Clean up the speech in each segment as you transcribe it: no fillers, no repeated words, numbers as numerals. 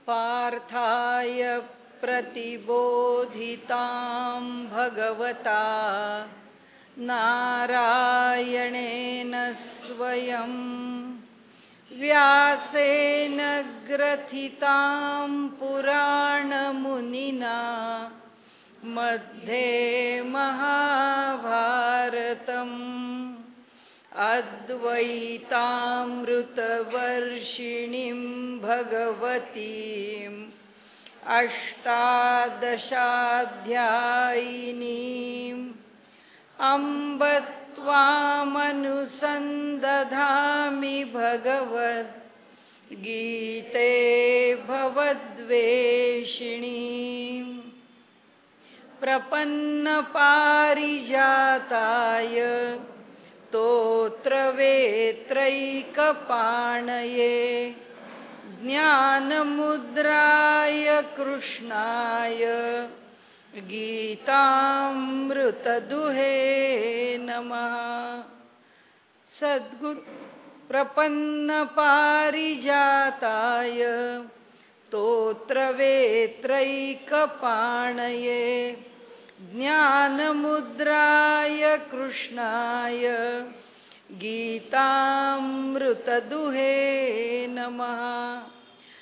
पार्थाय प्रतिबोधितां भगवता नारायणेन स्वयं व्यासेन ग्रथितां पुराणमुनिना मध्ये महाभारतम् अद्वैतामृतवर्षिणीं भगवतीम् अष्टादशाध्यायिनीम् अम्ब त्वामनुसन्दधामि भगवद्गीते भवद्वेषिणीम् प्रपन्नपारिजाताय स्तोत्रवेत्रैकपाणये ज्ञानमुद्राय कृष्णाय गीतामृतदुहे नमः। सद्गुरु प्रपन्नपारिजाताय स्तोत्रवेत्रैकपाणये ज्ञानमुद्राय कृष्णाय गीतामृतदुहे नमः।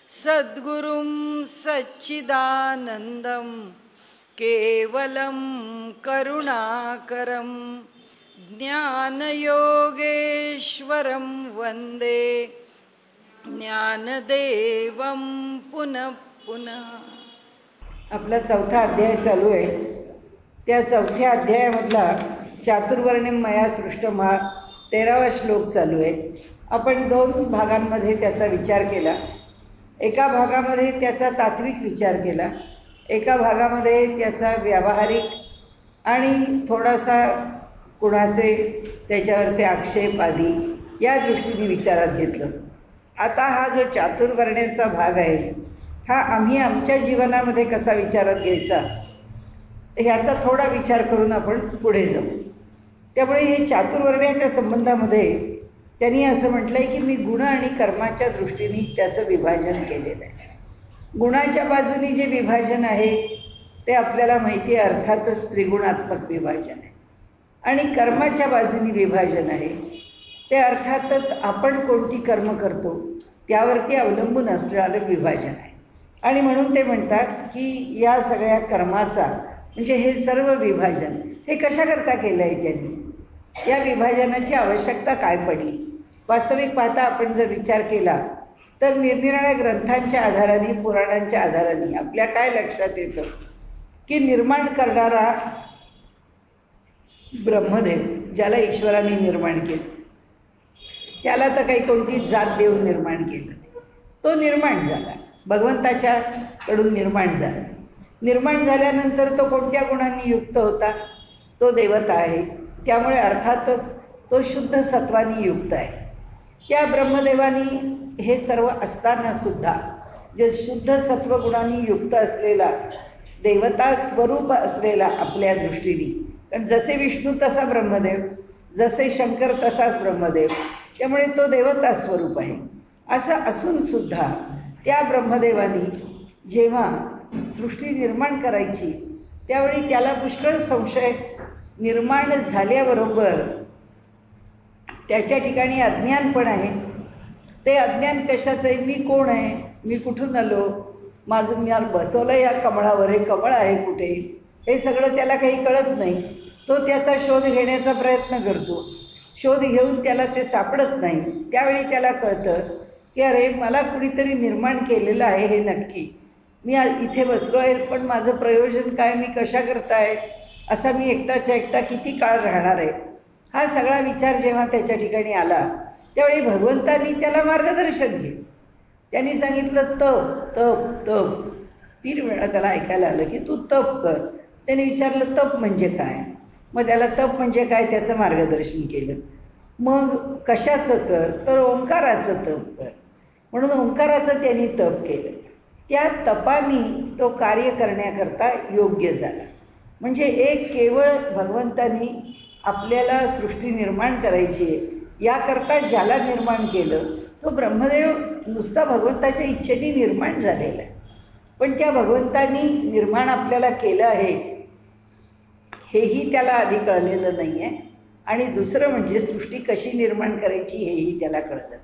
सद्गुरुं सच्चिदानन्दं केवलं करुणाकरं ज्ञानयोगेश्वरं वन्दे ज्ञानदेवं पुनः पुनः। आपला चौथा अध्याय चालू आहे। त्या चौथ्या अध्यायामधला चातुर्वर्ण्यं मया सृष्टम् हा 13वा श्लोक चालू आहे। आपण 2 भागांमध्ये त्याचा विचार केला। एका भागामध्ये त्याचा तात्विक विचार केला, एका भागामध्ये त्याचा व्यावहारिक आणि थोडासा कुणाचे त्याच्यावरचे आक्षेप आदी या दृष्टीने विचारात घेतलं। आता हा जो चातुर्वर्ण्यांचा भाग आहे हा आम्ही आमच्या जीवनामध्ये कसा विचारात घ्यायचा ह्याचा थोडा विचार करून आपण पुढे जाऊ। त्यामुळे हे चातुर्वर्ण्याच्या संबंधामध्ये त्यांनी असं म्हटलंय की मी गुण आणि कर्माच्या दृष्टीने त्याचं विभाजन केलेलं आहे। गुणाच्या बाजूनी जे विभाजन आहे ते आपल्याला माहिती आहे, अर्थातच त्रिगुणात्मक विभाजन आहे, आणि कर्माच्या बाजूनी विभाजन आहे ते अर्थातच आपण कोणती कर्म करतो त्यावरती अवलंबून असणारं विभाजन आहे। आणि म्हणून ते म्हणतात की या सगळ्या कर्माचा म्हणजे हे सर्व विभाजन हे कशाकरता केलं आहे त्यांनी, या विभाजनाची आवश्यकता काय पडली। वास्तविक पाहता आपण जर विचार केला तर निरनिराळ्या ग्रंथांच्या आधाराने, पुराणांच्या आधाराने आपल्या काय लक्षात येतं की निर्माण करणारा ब्रह्मदेव, ज्याला ईश्वराने निर्माण केलं, त्याला तर काही कोणती जात देऊन निर्माण केलं, तो निर्माण झाला, भगवंताच्या कडून निर्माण झाला। निर्माण झाल्यानंतर तो कोणत्या गुणांनी युक्त होता, तो देवता आहे, त्यामुळे अर्थातच तो शुद्ध सत्वानी युक्त आहे। त्या ब्रह्मदेवानी हे सर्व असताना सुद्धा जे शुद्ध सत्वगुणांनी युक्त असलेला देवता स्वरूप असलेला आपल्या दृष्टीने, कारण जसे विष्णू तसा ब्रह्मदेव, जसे शंकर तसाच ब्रह्मदेव, त्यामुळे तो देवता स्वरूप आहे। असं असून सुद्धा त्या ब्रह्मदेवानी जेव्हा सृष्टी निर्माण करायची त्यावेळी त्याला पुष्कळ संशय निर्माण झाल्याबरोबर त्याच्या ठिकाणी अज्ञान पण आहे। ते अज्ञान कशाचं आहे, मी कोण आहे, मी कुठून आलो, माझं मी बसवलं या कमळावर, हे कमळ आहे कुठे, हे सगळं त्याला काही कळत नाही। तो त्याचा शोध घेण्याचा प्रयत्न करतो, शोध घेऊन त्याला ते सापडत नाही। त्यावेळी त्याला कळतं की अरे मला कुणीतरी निर्माण केलेलं आहे हे नक्की, मी इथे बसलो आहे पण माझं प्रयोजन काय, मी कशा करताय, असा मी एकटाच्या एकटा किती काळ राहणार आहे, हा सगळा विचार जेव्हा त्याच्या ठिकाणी आला त्यावेळी भगवंतांनी त्याला मार्गदर्शन केलं। त्यांनी सांगितलं तप तप तप, 3 वेळा त्याला ऐकायला आलं की तू तप कर। त्याने विचारलं तप म्हणजे काय, मग त्याला तप म्हणजे काय त्याचं मार्गदर्शन केलं। मग कशाचं कर, तर ओंकाराचं तप कर, म्हणून ओंकाराचं त्यांनी तप केलं। त्या तपाने तो कार्य करण्याकरता योग्य झाला। म्हणजे एक केवळ भगवंतांनी आपल्याला सृष्टी निर्माण करायची आहे याकरता ज्याला निर्माण केलं तो ब्रह्मदेव नुसता भगवंताच्या इच्छेने निर्माण झालेला आहे. पण त्या भगवंतानी निर्माण आपल्याला केलं आहे हेही त्याला आधी कळलेलं नाही आहे. आणि दुसरं म्हणजे सृष्टी कशी निर्माण करायची हेही त्याला कळलं.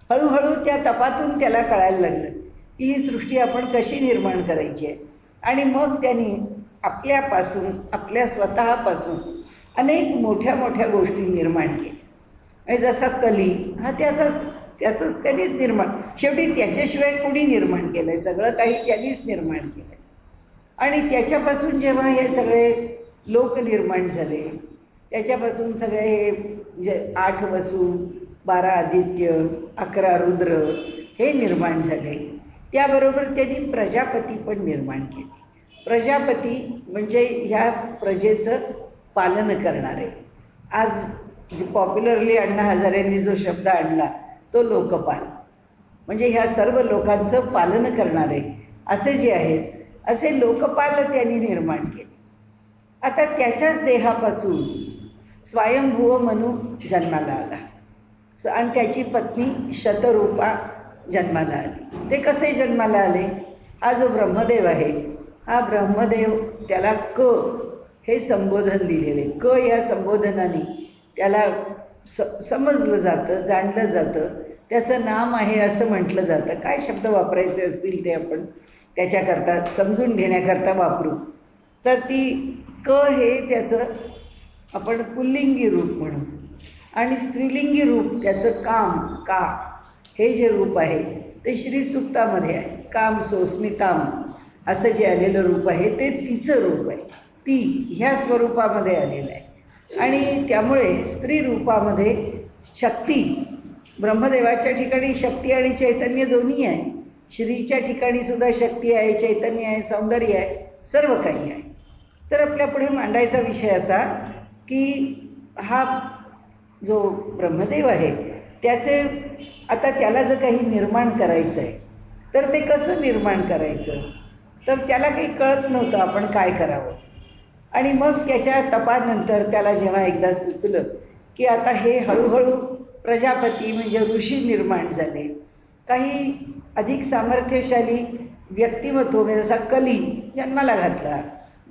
हळूहळू त्या तपातून त्याला कळायला लागलं की ही सृष्टी आपण कशी निर्माण करायची आहे. आणि मग त्यांनी आपल्यापासून, आपल्या स्वतःपासून अनेक मोठ्या मोठ्या गोष्टी निर्माण केल्या. आणि जसा कली हा त्याचंच त्यांनीच निर्माण, शेवटी त्याच्याशिवाय कोणी निर्माण केलं आहे, सगळं काही त्यांनीच निर्माण केलं आहे. आणि त्याच्यापासून जेव्हा हे सगळे लोक निर्माण झाले, त्याच्यापासून सगळे हे 8 वसू, 12 आदित्य, 11 रुद्र हे निर्माण झाले. त्याबरोबर त्यांनी प्रजापती पण निर्माण केले. प्रजापती म्हणजे ह्या प्रजेचं पालन करणारे. आज पॉप्युलरली अण्णा हजारेंनी जो शब्द आणला तो लोकपाल, म्हणजे ह्या सर्व लोकांचं पालन करणारे असे जे आहेत, असे लोकपाल त्यांनी निर्माण केले. आता त्याच्याच देहापासून स्वयंभुव मनू जन्माला आला आणि त्याची पत्नी शतरूपा जन्माला आली. ते कसे जन्माला आले? हा जो ब्रह्मदेव आहे, हा ब्रह्मदेव, त्याला क हे संबोधन दिलेले. क या संबोधनाने त्याला समजलं जातं, जाणलं जातं, त्याचं नाम आहे असं म्हटलं जातं. काय शब्द वापरायचे असतील ते आपण त्याच्याकरता समजून घेण्याकरता वापरू. तर ती क हे त्याचं आपण पुल्लिंगी रूप म्हणू आणि स्त्रीलिंगी रूप त्याचं काम, का हे जे रूप आहे ते श्रीसूक्तामध्ये आहे. काम सोस्मिताम असं जे आलेलं रूप आहे ते तिचं रूप आहे. ती ह्या स्वरूपामध्ये आलेलं आहे. आणि त्यामुळे स्त्री रूपामध्ये शक्ती, ब्रह्मदेवाच्या ठिकाणी शक्ती आणि चैतन्य दोन्ही आहे. श्रीच्या ठिकाणी सुद्धा शक्ती आहे, चैतन्य आहे, सौंदर्य आहे, सर्व काही आहे. तर आपल्या पुढे मांडायचा विषय असा की हा जो ब्रह्मदेव आहे त्याचे, आता त्याला जर काही निर्माण करायचं आहे तर ते कसं निर्माण करायचं, तर त्याला काही कळत नव्हतं आपण काय करावं. आणि मग त्याच्या तपानंतर त्याला जेव्हा एकदा सुचलं की आता हे हळूहळू प्रजापती म्हणजे ऋषी निर्माण झाले, काही अधिक सामर्थ्यशाली व्यक्तिमत्व, म्हणजे जसा कली जन्माला घातला,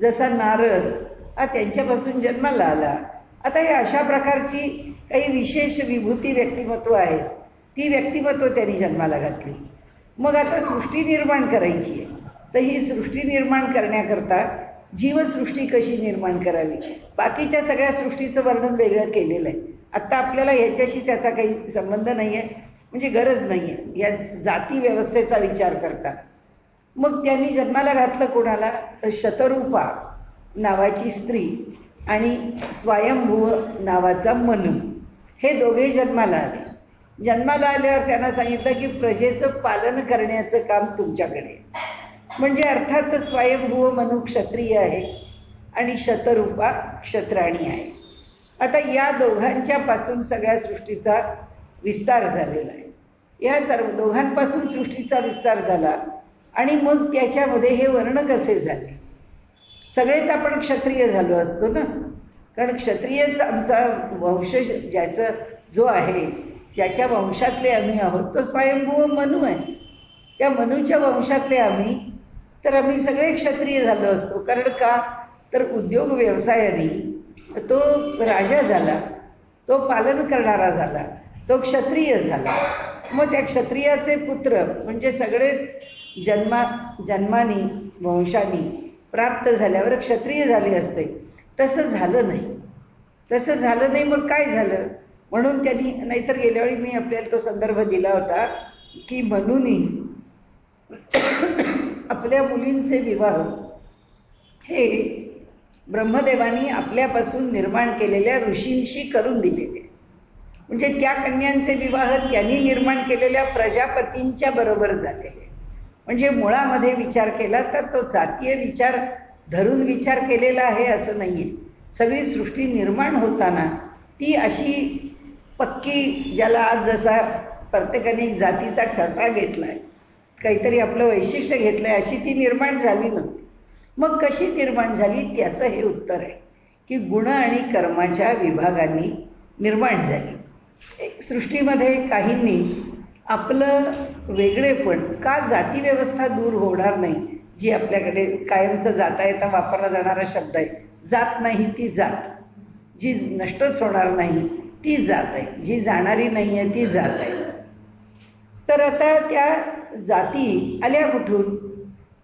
जसा नारद हा त्यांच्यापासून जन्माला आला. आता हे अशा प्रकारची काही विशेष विभूती व्यक्तिमत्व आहेत, ती व्यक्तिमत्व त्यांनी जन्माला घातली. मग आता सृष्टी निर्माण करायची आहे, तर ही सृष्टी निर्माण करण्याकरता जीवसृष्टी कशी निर्माण करावी, बाकीच्या सगळ्या सृष्टीचं वर्णन वेगळं केलेलं आहे. आत्ता आपल्याला ह्याच्याशी त्याचा काही संबंध नाही आहे, म्हणजे गरज नाही आहे या जाती व्यवस्थेचा विचार करता. मग त्यांनी जन्माला घातलं कोणाला, तर शतरूपा नावाची स्त्री आणि स्वयंभुव नावाचा मनू, हे दोघे जन्माला आले. जन्माला आल्यावर त्यांना सांगितलं की प्रजेचं पालन करण्याचं काम तुमच्याकडे. म्हणजे अर्थात स्वयंभुव मनू क्षत्रिय आहे आणि शतरूपा क्षत्राणी आहे. आता या दोघांच्या पासून सगळ्या सृष्टीचा विस्तार झालेला आहे. या सर्व दोघांपासून सृष्टीचा विस्तार झाला आणि मग त्याच्यामध्ये हे वर्ण कसे झाले. सगळेच आपण क्षत्रिय झालो असतो ना, कारण क्षत्रियच आमचा वंश ज्याचं जो आहे, ज्याच्या वंशातले आम्ही आहोत तो स्वयंभुव मनू आहे. त्या मनूच्या वंशातले आम्ही, तर आम्ही सगळे क्षत्रिय झालो असतो. कारण का, तर उद्योग व्यवसायाने तो राजा झाला, तो पालन करणारा झाला, तो क्षत्रिय झाला. मग त्या क्षत्रियाचे पुत्र म्हणजे सगळेच जन्मानी वंशानी प्राप्त झाल्यावर क्षत्रिय झाले असते. तसं झालं नाही, तसं झालं नाही. मग काय झालं, म्हणून त्यांनी, नाहीतर गेल्या वेळी मी आपल्याला तो संदर्भ दिला होता की मनूनी आपल्या मुलींचे विवाह हे ब्रह्मदेवानी आपल्यापासून निर्माण केलेल्या ऋषींशी करून दिलेले. म्हणजे त्या कन्यांचे विवाह त्यांनी निर्माण केलेल्या प्रजापतींच्या बरोबर झालेले. म्हणजे मुळामध्ये विचार केला तर तो जातीय विचार धरून विचार केलेला आहे असं नाही आहे. सगळी सृष्टी निर्माण होताना ती अशी पक्की, ज्याला आज जसा प्रत्येकाने एक जातीचा ठसा घेतला आहे, काहीतरी आपलं वैशिष्ट्य घेतलं आहे, अशी ती निर्माण झाली नव्हती. मग कशी निर्माण झाली, त्याचं हे उत्तर आहे की गुण आणि कर्माच्या विभागांनी निर्माण झाली. एक सृष्टीमध्ये काहींनी आपलं वेगळेपण का जाती व्यवस्था दूर होणार नाही, जी आपल्याकडे कायमचं जाता येता वापरला जाणारा शब्द आहे. जात नाही ती जात, जी नष्टच होणार नाही ती जात आहे, जी जाणारी नाही आहे ती जात आहे. तर आता त्या जाती आल्या कुठून?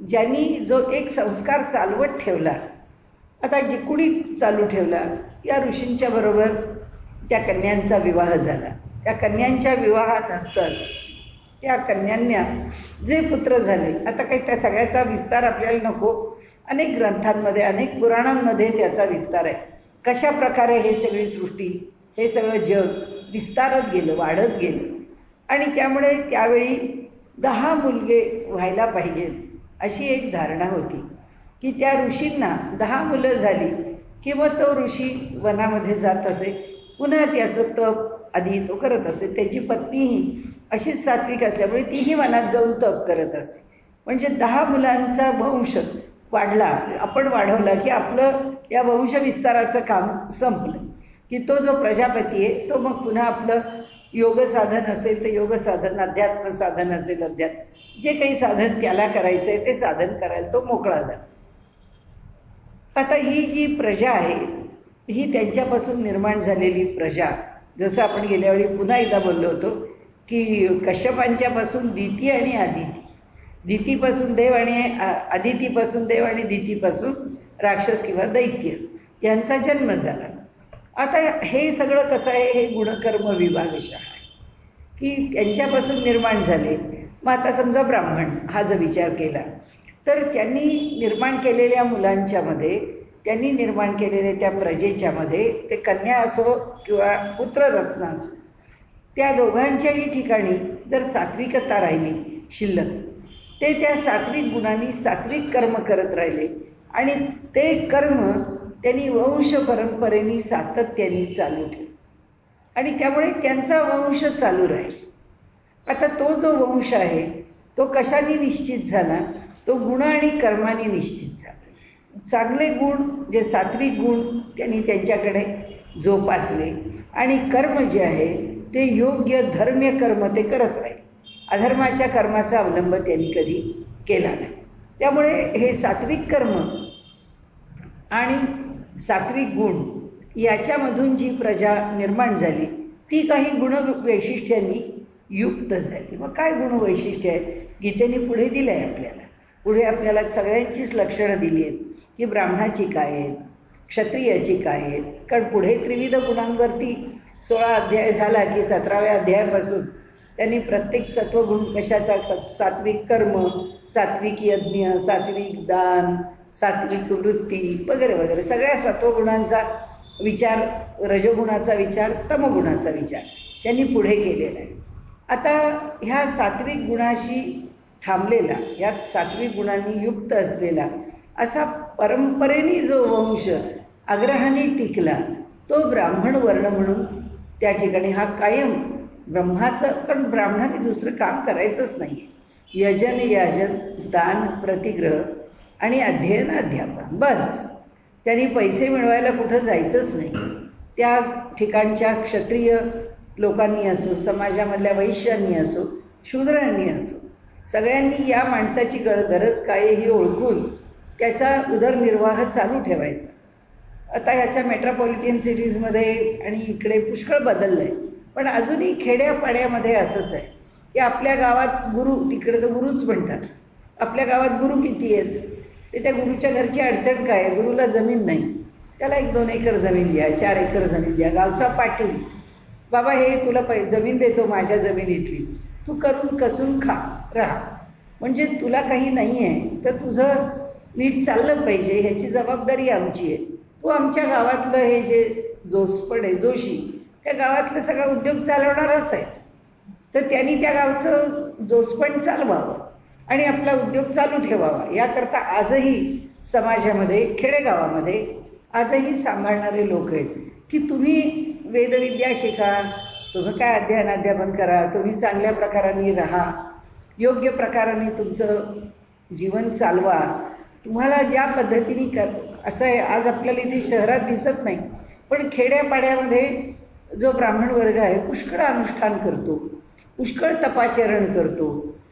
ज्यांनी जो एक संस्कार चालवत ठेवला, आता जे कुणी चालू ठेवला, या ऋषींच्या बरोबर त्या कन्यांचा विवाह झाला. त्या कन्यांच्या विवाहानंतर त्या कन्यांना जे पुत्र झाले, आता काही त्या सगळ्याचा विस्तार आपल्याला नको, अनेक ग्रंथांमध्ये अनेक पुराणांमध्ये त्याचा विस्तार आहे. कशा प्रकारे हे सगळी सृष्टी, हे सगळं जग विस्तारत गेलं, वाढत गेलं. आणि त्यामुळे त्यावेळी 10 मुलगे व्हायला पाहिजेत अशी एक धारणा होती, की त्या ऋषींना 10 मुलं झाली की मग तो ऋषी वनामध्ये जात असे, पुन्हा त्याचं तप आधी तो करत असे. त्याची पत्नीही अशीच सात्विक असल्यामुळे तीही वनात जाऊन तप करत असे. म्हणजे 10 मुलांचा वंश वाढला, आपण वाढवला की आपलं या वंशविस्ताराचं काम संपलं, की तो जो प्रजापती आहे तो मग पुन्हा आपलं योग साधन असेल तर योग साधन, अध्यात्म साधन असेल अध्यात्म, जे काही साधन त्याला करायचं आहे ते साधन करायला तो मोकळा झाला. आता ही जी प्रजा आहे ही त्यांच्यापासून निर्माण झालेली प्रजा, जसं आपण गेल्या वेळी पुन्हा एकदा बोललो होतो की कश्यपांच्यापासून दिती आणि आदिती, दितीपासून देव आणि आदितीपासून देव आणि दितीपासून राक्षस किंवा दैत्य यांचा जन्म झाला. आता हे सगळं कसं आहे, हे गुणकर्म विभागशः आहे की त्यांच्यापासून निर्माण झाले. मग आता समजा ब्राह्मण हा जर विचार केला तर त्यांनी निर्माण केलेल्या मुलांच्यामध्ये, त्यांनी निर्माण केलेल्या त्या प्रजेच्यामध्ये, ते कन्या असो किंवा पुत्ररत्न असो, त्या दोघांच्याही ठिकाणी जर सात्विकता राहिली शिल्लक, ते त्या सात्विक गुणांनी सात्विक कर्म करत राहिले आणि ते कर्म त्यांनी वंश परंपरेने सातत्याने चालू ठेवले आणि त्यामुळे त्यांचा वंश चालू राहील. आता तो जो वंश आहे तो कशाने निश्चित झाला? तो गुण आणि कर्माने निश्चित झाला. चांगले गुण, जे सात्विक गुण त्यांनी त्यांच्याकडे जोपासले आणि कर्म जे आहे ते योग्य धर्म्य कर्म ते करत राहील. अधर्माच्या कर्माचा अवलंब त्यांनी कधी केला नाही. त्यामुळे हे सात्विक कर्म आणि सात्विक गुण याच्यामधून जी प्रजा निर्माण झाली ती काही गुण वैशिष्ट्यांनी युक्त झाली. मग काय गुण वैशिष्ट्य आहे? गीतेने पुढे दिलं आहे आपल्याला. पुढे आपल्याला सगळ्यांचीच लक्षणं दिली आहेत की ब्राह्मणाची काय आहेत, क्षत्रियाची काय आहेत. कारण पुढे त्रिविध गुणांवरती 16 अध्याय झाला की 17व्या अध्यायापासून त्यांनी प्रत्येक सत्वगुण कशाचा, सात्विक कर्म, सात्विक यज्ञ, सात्विक दान, सात्विक वृत्ती वगैरे वगैरे सगळ्या सत्वगुणांचा विचार, रजगुणाचा विचार, तमगुणाचा विचार त्यांनी पुढे केलेला आहे. आता ह्या सात्विक गुणाशी थांबलेला, या सात्विक गुणांनी युक्त असलेला असा परंपरेने जो वंश आग्रहाने टिकला तो ब्राह्मण वर्ण म्हणून त्या ठिकाणी हा कायम ब्रह्माचं, कारण ब्राह्मणाने दुसरं काम करायचंच नाही. यजन, याजन, दान, प्रतिग्रह आणि अध्ययन, अध्यापन, बस. त्यांनी पैसे मिळवायला कुठं जायचंच नाही. त्या ठिकाणच्या क्षत्रिय लोकांनी असो, समाजामधल्या वैश्यांनी असो, शूद्रांनी असो, सगळ्यांनी या माणसाची गरज काय ही ओळखून त्याचा उदरनिर्वाह चालू ठेवायचा. आता ह्याच्या मेट्रोपॉलिटन सिटीजमध्ये आणि इकडे पुष्कळ बदललं आहे, पण अजूनही खेड्यापाड्यामध्ये असंच आहे की आपल्या गावात गुरु, तिकडे तर गुरुच म्हणतात, आपल्या गावात गुरु किती आहेत, ते त्या गुरुच्या घरची अडचण काय आहे? गुरुला जमीन नाही, त्याला 1-2 एकर जमीन द्या, 4 एकर जमीन द्या. गावचा पाटील, बाबा हे तुला जमीन देतो माझ्या जमिनीतली, तू करून कसून खा राहा, म्हणजे तुला काही नाही आहे तर तुझं नीट चाललं पाहिजे, ह्याची जबाबदारी आमची आहे. तू आमच्या गावातलं हे जे जोसपड आहे, जोशी, त्या गावातलं सगळा उद्योग चालवणारच आहे, तर त्यांनी त्या गावचं जोसपण चालवावं आणि आपला उद्योग चालू ठेवावा. याकरता आजही समाजामध्ये, खेडेगावामध्ये आजही सांभाळणारे लोक आहेत की तुम्ही वेदविद्या शिका, तुम्ही काय अध्ययन अध्यापन करा, तुम्ही चांगल्या प्रकाराने राहा, योग्य प्रकाराने तुमचं जीवन चालवा, तुम्हाला ज्या पद्धतीने असं आहे. आज आपल्याला इथे शहरात दिसत नाही, पण खेड्यापाड्यामध्ये जो ब्राह्मण वर्ग आहे पुष्कळ अनुष्ठान करतो, पुष्कळ तपाचरण करतो.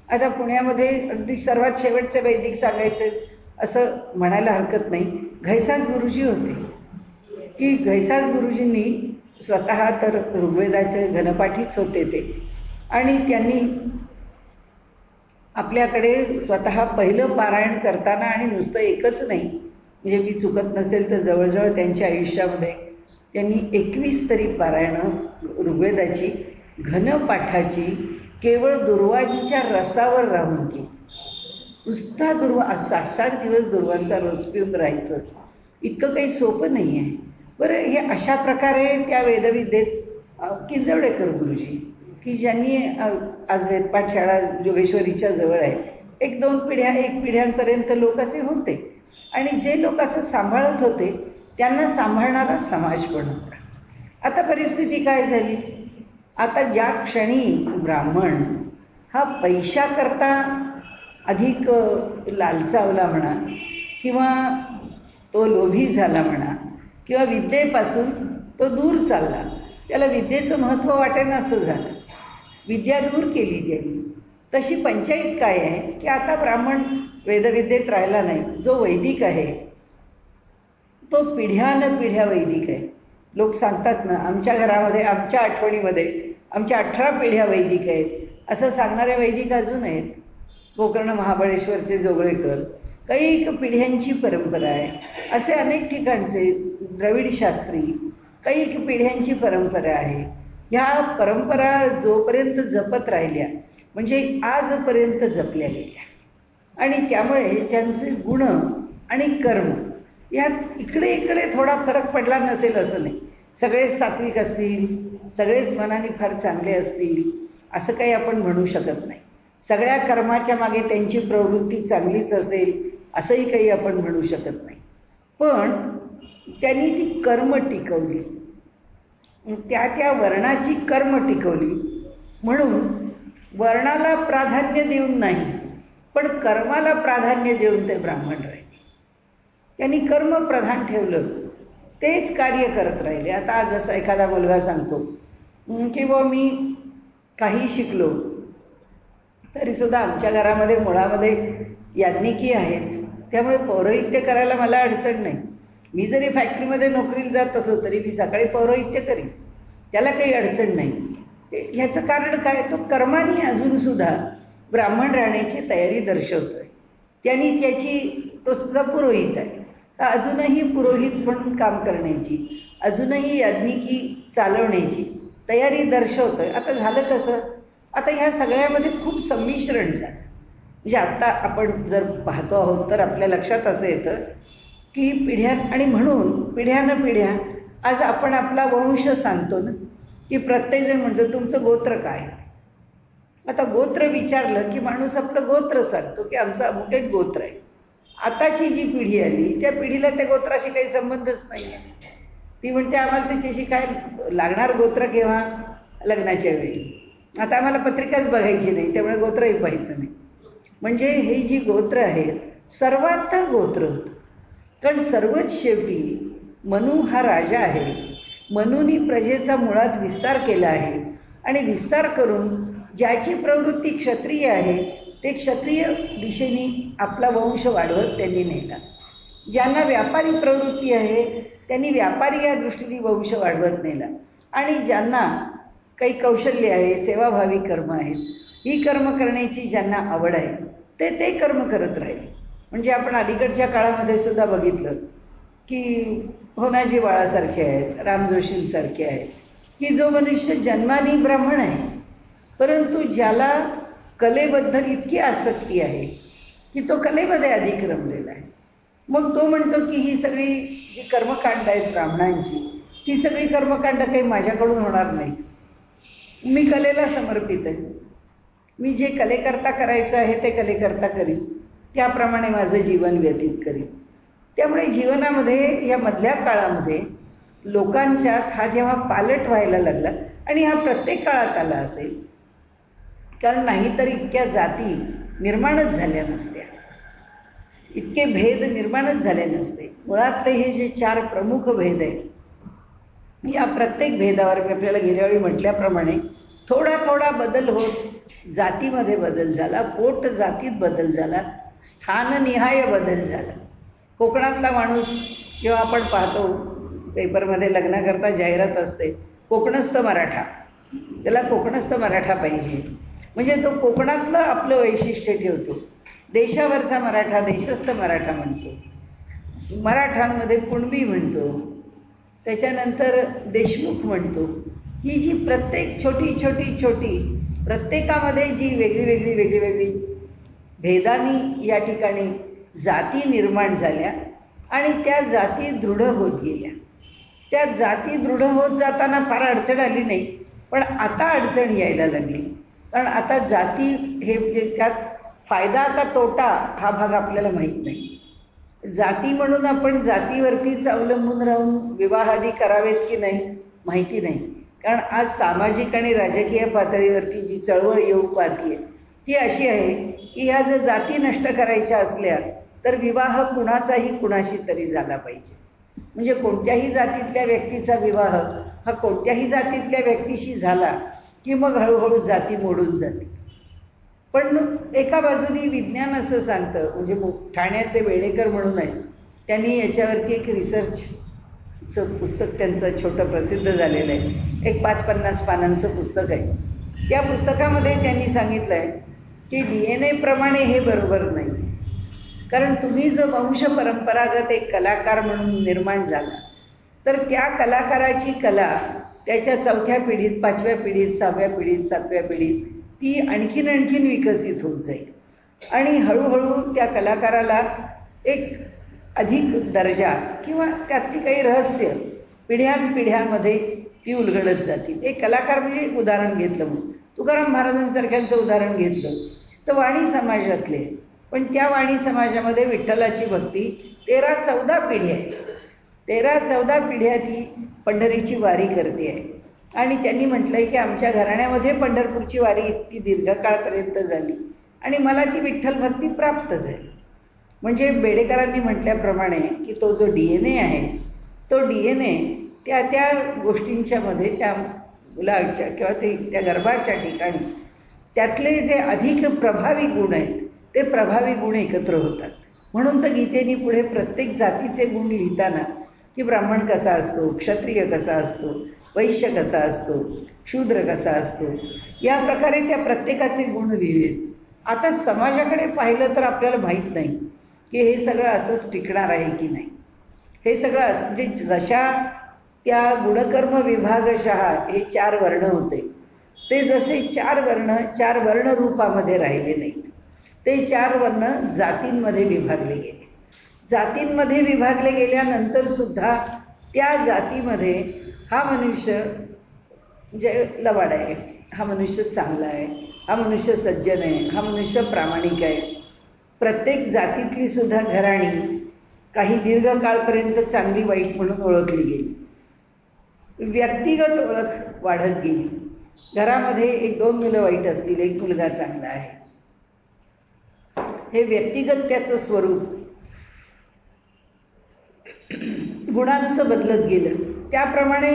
आता पुण्यामध्ये अगदी सर्वात शेवटचे वैदिक सांगायचे असं म्हणायला हरकत नाही, घैसास गुरुजी होते की घैसास गुरुजींनी स्वतः तर ऋग्वेदाचे घनपाठीच होते ते, आणि त्यांनी आपल्याकडे स्वतः पहिलं पारायण करताना, आणि नुसतं एकच नाही, म्हणजे मी चुकत नसेल तर जवळजवळ त्यांच्या आयुष्यामध्ये त्यांनी 21 तरी पारायणं ऋग्वेदाची घनपाठाची केवळ दुर्वांच्या रसावर राहून केली. नुसता 60-60 दिवस दुर्वांचा रस पिऊन राहायचं इतकं काही सोपं नाही आहे. बरं, हे अशा प्रकारे त्या वेदविद्येत किंजवडेकर गुरुजी की ज्यांनी आज वेदपाठ शाळा जोगेश्वरीच्या जवळ आहे, 1-2 पिढ्यांपर्यंत लोक असे होते, आणि जे लोक असं सांभाळत होते त्यांना सांभाळणारा समाज पण होता. आता परिस्थिती काय झाली, आता ज्या क्षणी ब्राह्मण हा पैशाकरता अधिक लालचावला म्हणा, किंवा तो लोभी झाला म्हणा, किंवा विद्येपासून तो दूर चालला, त्याला विद्येचं महत्त्व वाटेन असं झालं, विद्या दूर केली त्यांनी. तशी पंचायत काय आहे की आता ब्राह्मण वेदविद्येत राहिला नाही, जो वैदिक आहे तो पिढ्यानपिढ्या वैदिक आहे. लोक सांगतात ना, आमच्या घरामध्ये, आमच्या आठवणीमध्ये आमच्या 18 पिढ्या वैदिक आहेत असं सांगणारे वैदिक अजून आहेत. गोकर्ण महाबळेश्वरचे जोगळेकर, काही पिढ्यांची परंपरा आहे. असे अनेक ठिकाणचे द्रविड शास्त्री, काही पिढ्यांची परंपरा आहे. ह्या परंपरा जोपर्यंत जपत राहिल्या म्हणजे आजपर्यंत जपल्या गेल्या, आणि त्यामुळे त्यांचे गुण आणि कर्म यात इकडे थोडा फरक पडला नसेल असं नाही. सगळेच सात्विक असतील, सगळेच मनाने फार चांगले असतील असं काही आपण म्हणू शकत नाही. सगळ्या कर्माच्या मागे त्यांची प्रवृत्ती चांगलीच असेल असंही काही आपण म्हणू शकत नाही. पण त्यांनी ती कर्म टिकवली, त्या वर्णाची कर्म टिकवली, म्हणून वर्णाला प्राधान्य देऊन नाही पण कर्माला प्राधान्य देऊन ते ब्राह्मण राहिले. त्यांनी कर्म प्रधान ठेवलं, तेच कार्य करत राहिले. आता जसं एखादा मुलगा सांगतो की बुवा मी काही शिकलो तरीसुद्धा आमच्या घरामध्ये मुळामध्ये याज्ञिकी आहेच, त्यामुळे पौरोहित्य करायला मला अडचण नाही. मी जरी फॅक्टरीमध्ये नोकरीला जात असलो तरी मी सकाळी पौरोहित्य करीन, त्याला काही अडचण नाही. ह्याचं कारण काय, तो कर्माने अजूनसुद्धा ब्राह्मण राहण्याची तयारी दर्शवतोय. त्यांनी तो सुद्धा पुरोहित आहे, तर अजूनही पुरोहित म्हणून काम करण्याची, अजूनही याज्ञिकी चालवण्याची तयारी दर्शवतोय. आता झालं कसं, आता ह्या सगळ्यामध्ये खूप संमिश्रण झालं. म्हणजे आत्ता आपण जर पाहतो आहोत तर आपल्या लक्षात असं येतं की आणि म्हणून पिढ्यानपिढ्या आज आपण आपला वंश सांगतो ना, की प्रत्येकजण म्हणतो तुमचं गोत्र काय. आता गोत्र विचारलं की माणूस आपलं गोत्र सांगतो की आमचं अमुक एक गोत्र आहे. आताची जी पिढी आली त्या पिढीला त्या गोत्राशी काही संबंधच नाही आहे. ती म्हणते आम्हाला त्याच्याशी काय लागणार, गोत्र केव्हा, लग्नाच्या वेळी. आता आम्हाला पत्रिकाच बघायची नाही, त्यामुळे गोत्रही पाहायचं नाही. म्हणजे हे जी गोत्र आहेत सर्वात गोत्र होतं, कारण सर्वच शेवटी मनू हा राजा आहे. मनूनी प्रजेचा मुळात विस्तार केला आहे, आणि विस्तार करून ज्याची प्रवृत्ती क्षत्रिय आहे ते क्षत्रिय दिशेने आपला वंश वाढवत त्यांनी नेला. ज्यांना व्यापारी प्रवृत्ती आहे त्यांनी व्यापारी या दृष्टीने वंश वाढवत नेला, आणि ज्यांना काही कौशल्य आहे, सेवाभावी कर्म आहेत, ही कर्म करण्याची ज्यांना आवड आहे ते कर्म करत राहिले. म्हणजे आपण अलीकडच्या काळामध्ये सुद्धा बघितलं की होनाजी बाळासारखे आहेत, राम जोशींसारखे आहेत, की जो मनुष्य जन्माने ब्राह्मण आहे परंतु ज्याला कलेबद्दल इतकी आसक्ती आहे की तो कलेमध्ये अधिक रमलेला आहे. मग तो म्हणतो की ही सगळी जी कर्मकांड आहेत ब्राह्मणांची, ती सगळी कर्मकांड काही माझ्याकडून होणार नाही. मी कलेला समर्पित आहे, मी जे कलेकरता करायचं आहे ते कलेकरता करीन, त्याप्रमाणे माझं जीवन व्यतीत करीन. त्यामुळे जीवनामध्ये या मधल्या काळामध्ये लोकांच्यात हा जेव्हा पालट व्हायला लागला, आणि हा प्रत्येक काळात आला असेल, कारण नाहीतर इतक्या जाती निर्माणच झाल्या नसत्या, इतके भेद निर्माणच झाले नसते. मुळातले हे जे 4 प्रमुख भेद आहेत, या प्रत्येक भेदावर मी आपल्याला गेल्या वेळी म्हटल्याप्रमाणे थोडा थोडा बदल होत जातीमध्ये बदल झाला, पोट जातीत बदल झाला, स्थाननिहाय बदल झाला. कोकणातला माणूस जेव्हा आपण पाहतो पेपरमध्ये लग्नाकरता जाहिरात असते, कोकणस्थ मराठा, त्याला कोकणस्थ मराठा पाहिजे, म्हणजे तो कोकणातलं आपलं वैशिष्ट्य ठेवतो. देशावरचा मराठा देशस्थ मराठा म्हणतो, मराठांमध्ये कुणबी म्हणतो, त्याच्यानंतर देशमुख म्हणतो. ही जी प्रत्येक छोटी छोटी छोटी प्रत्येकामध्ये जी वेगळी भेदानी या ठिकाणी जाती निर्माण झाल्या आणि त्या जाती दृढ होत गेल्या. त्या जाती दृढ होत जाताना फार अडचण आली नाही, पण आता अडचण यायला लागली. कारण आता जाती हे म्हणजे त्यात फायदा का तोटा हा भाग आपल्याला माहीत नाही. जाती म्हणून आपण जातीवरतीच अवलंबून राहून विवाहादी करावेत की नाही माहिती नाही. कारण आज सामाजिक आणि राजकीय पातळीवरती जी चळवळ येऊ पाहतीये ती अशी आहे की ह्या जर जाती नष्ट करायच्या असल्या तर विवाह कुणाचाही कुणाशी तरी झाला पाहिजे. म्हणजे कोणत्याही जातीतल्या व्यक्तीचा विवाह हा कोणत्याही जातीतल्या व्यक्तीशी झाला की मग हळूहळू जाती मोडून जाते. पण एका बाजूनी विज्ञान असं सांगतं, म्हणजे ठाण्याचे वेळेकर म्हणून आहेत, त्यांनी याच्यावरती एक रिसर्चचं पुस्तक त्यांचं छोटं प्रसिद्ध झालेलं आहे, एक 550 पानांचं पुस्तक आहे. त्या पुस्तकामध्ये त्यांनी सांगितलं आहे की DNA प्रमाणे हे बरोबर नाही. कारण तुम्ही जो वंश परंपरागत एक कलाकार म्हणून निर्माण झाला तर त्या कलाकाराची कला त्याच्या 4थ्या पिढीत, 5व्या पिढीत, 6व्या पिढीत, 7व्या पिढीत ती आणखीन विकसित होत जाईल आणि हळूहळू त्या कलाकाराला एक अधिक दर्जा किंवा त्यातली काही रहस्य पिढ्यानपिढ्यामध्ये ती उलगडत जातील. एक कलाकार म्हणजे उदाहरण घेतलं म्हणून तुकाराम महाराजांसारख्यांचं उदाहरण घेतलं तर वाणी समाजातले, पण त्या वाणी समाजामध्ये विठ्ठलाची भक्ती 13-14 पिढी आहे. 13-14 पिढ्या ती पंढरीची वारी करते आहे. आणि त्यांनी म्हटलं आहे की आमच्या घराण्यामध्ये पंढरपूरची वारी इतकी दीर्घकाळपर्यंत झाली आणि मला ती विठ्ठल भक्ती प्राप्त झाली. म्हणजे बेडेकरांनी म्हटल्याप्रमाणे की तो जो DNA आहे तो DNA त्या गोष्टींच्या मध्ये त्या मुलाच्या किंवा त्या गर्भाच्या ठिकाणी त्यातले जे अधिक प्रभावी गुण आहेत ते प्रभावी गुण एकत्र होतात. म्हणून तर गीतेनी पुढे प्रत्येक जातीचे गुण लिहिताना की ब्राह्मण कसा असतो, क्षत्रिय कसा असतो, वैश्य कसा असतो, शूद्र कसा असतो, या प्रकारे त्या प्रत्येकाचे गुण लिहिले. आता समाजाकडे पाहिलं तर आपल्याला माहीत नाही की हे सगळं असंच टिकणार आहे की नाही. हे सगळं असं म्हणजे जशा त्या गुणकर्म विभागशः हे 4 वर्ण होते ते जसे 4 वर्ण रूपामध्ये राहिले नाहीत. ते 4 वर्ण जातींमध्ये विभागले गेले. जातींमध्ये विभागले गेल्यानंतर सुद्धा त्या जातीमध्ये हा मनुष्य म्हणजे लवाड आहे, हा मनुष्य चांगला आहे, हा मनुष्य सज्जन आहे, हा मनुष्य प्रामाणिक आहे. प्रत्येक जातीतली सुद्धा घराणी काही दीर्घकाळपर्यंत चांगली वाईट म्हणून ओळखली गेली. व्यक्तिगत ओळख वाढत गेली. घरामध्ये 1-2 मुलं वाईट असतील, 1 मुलगा चांगला आहे, हे व्यक्तिगत त्याचं स्वरूप गुणांचं बदलत गेलं. त्याप्रमाणे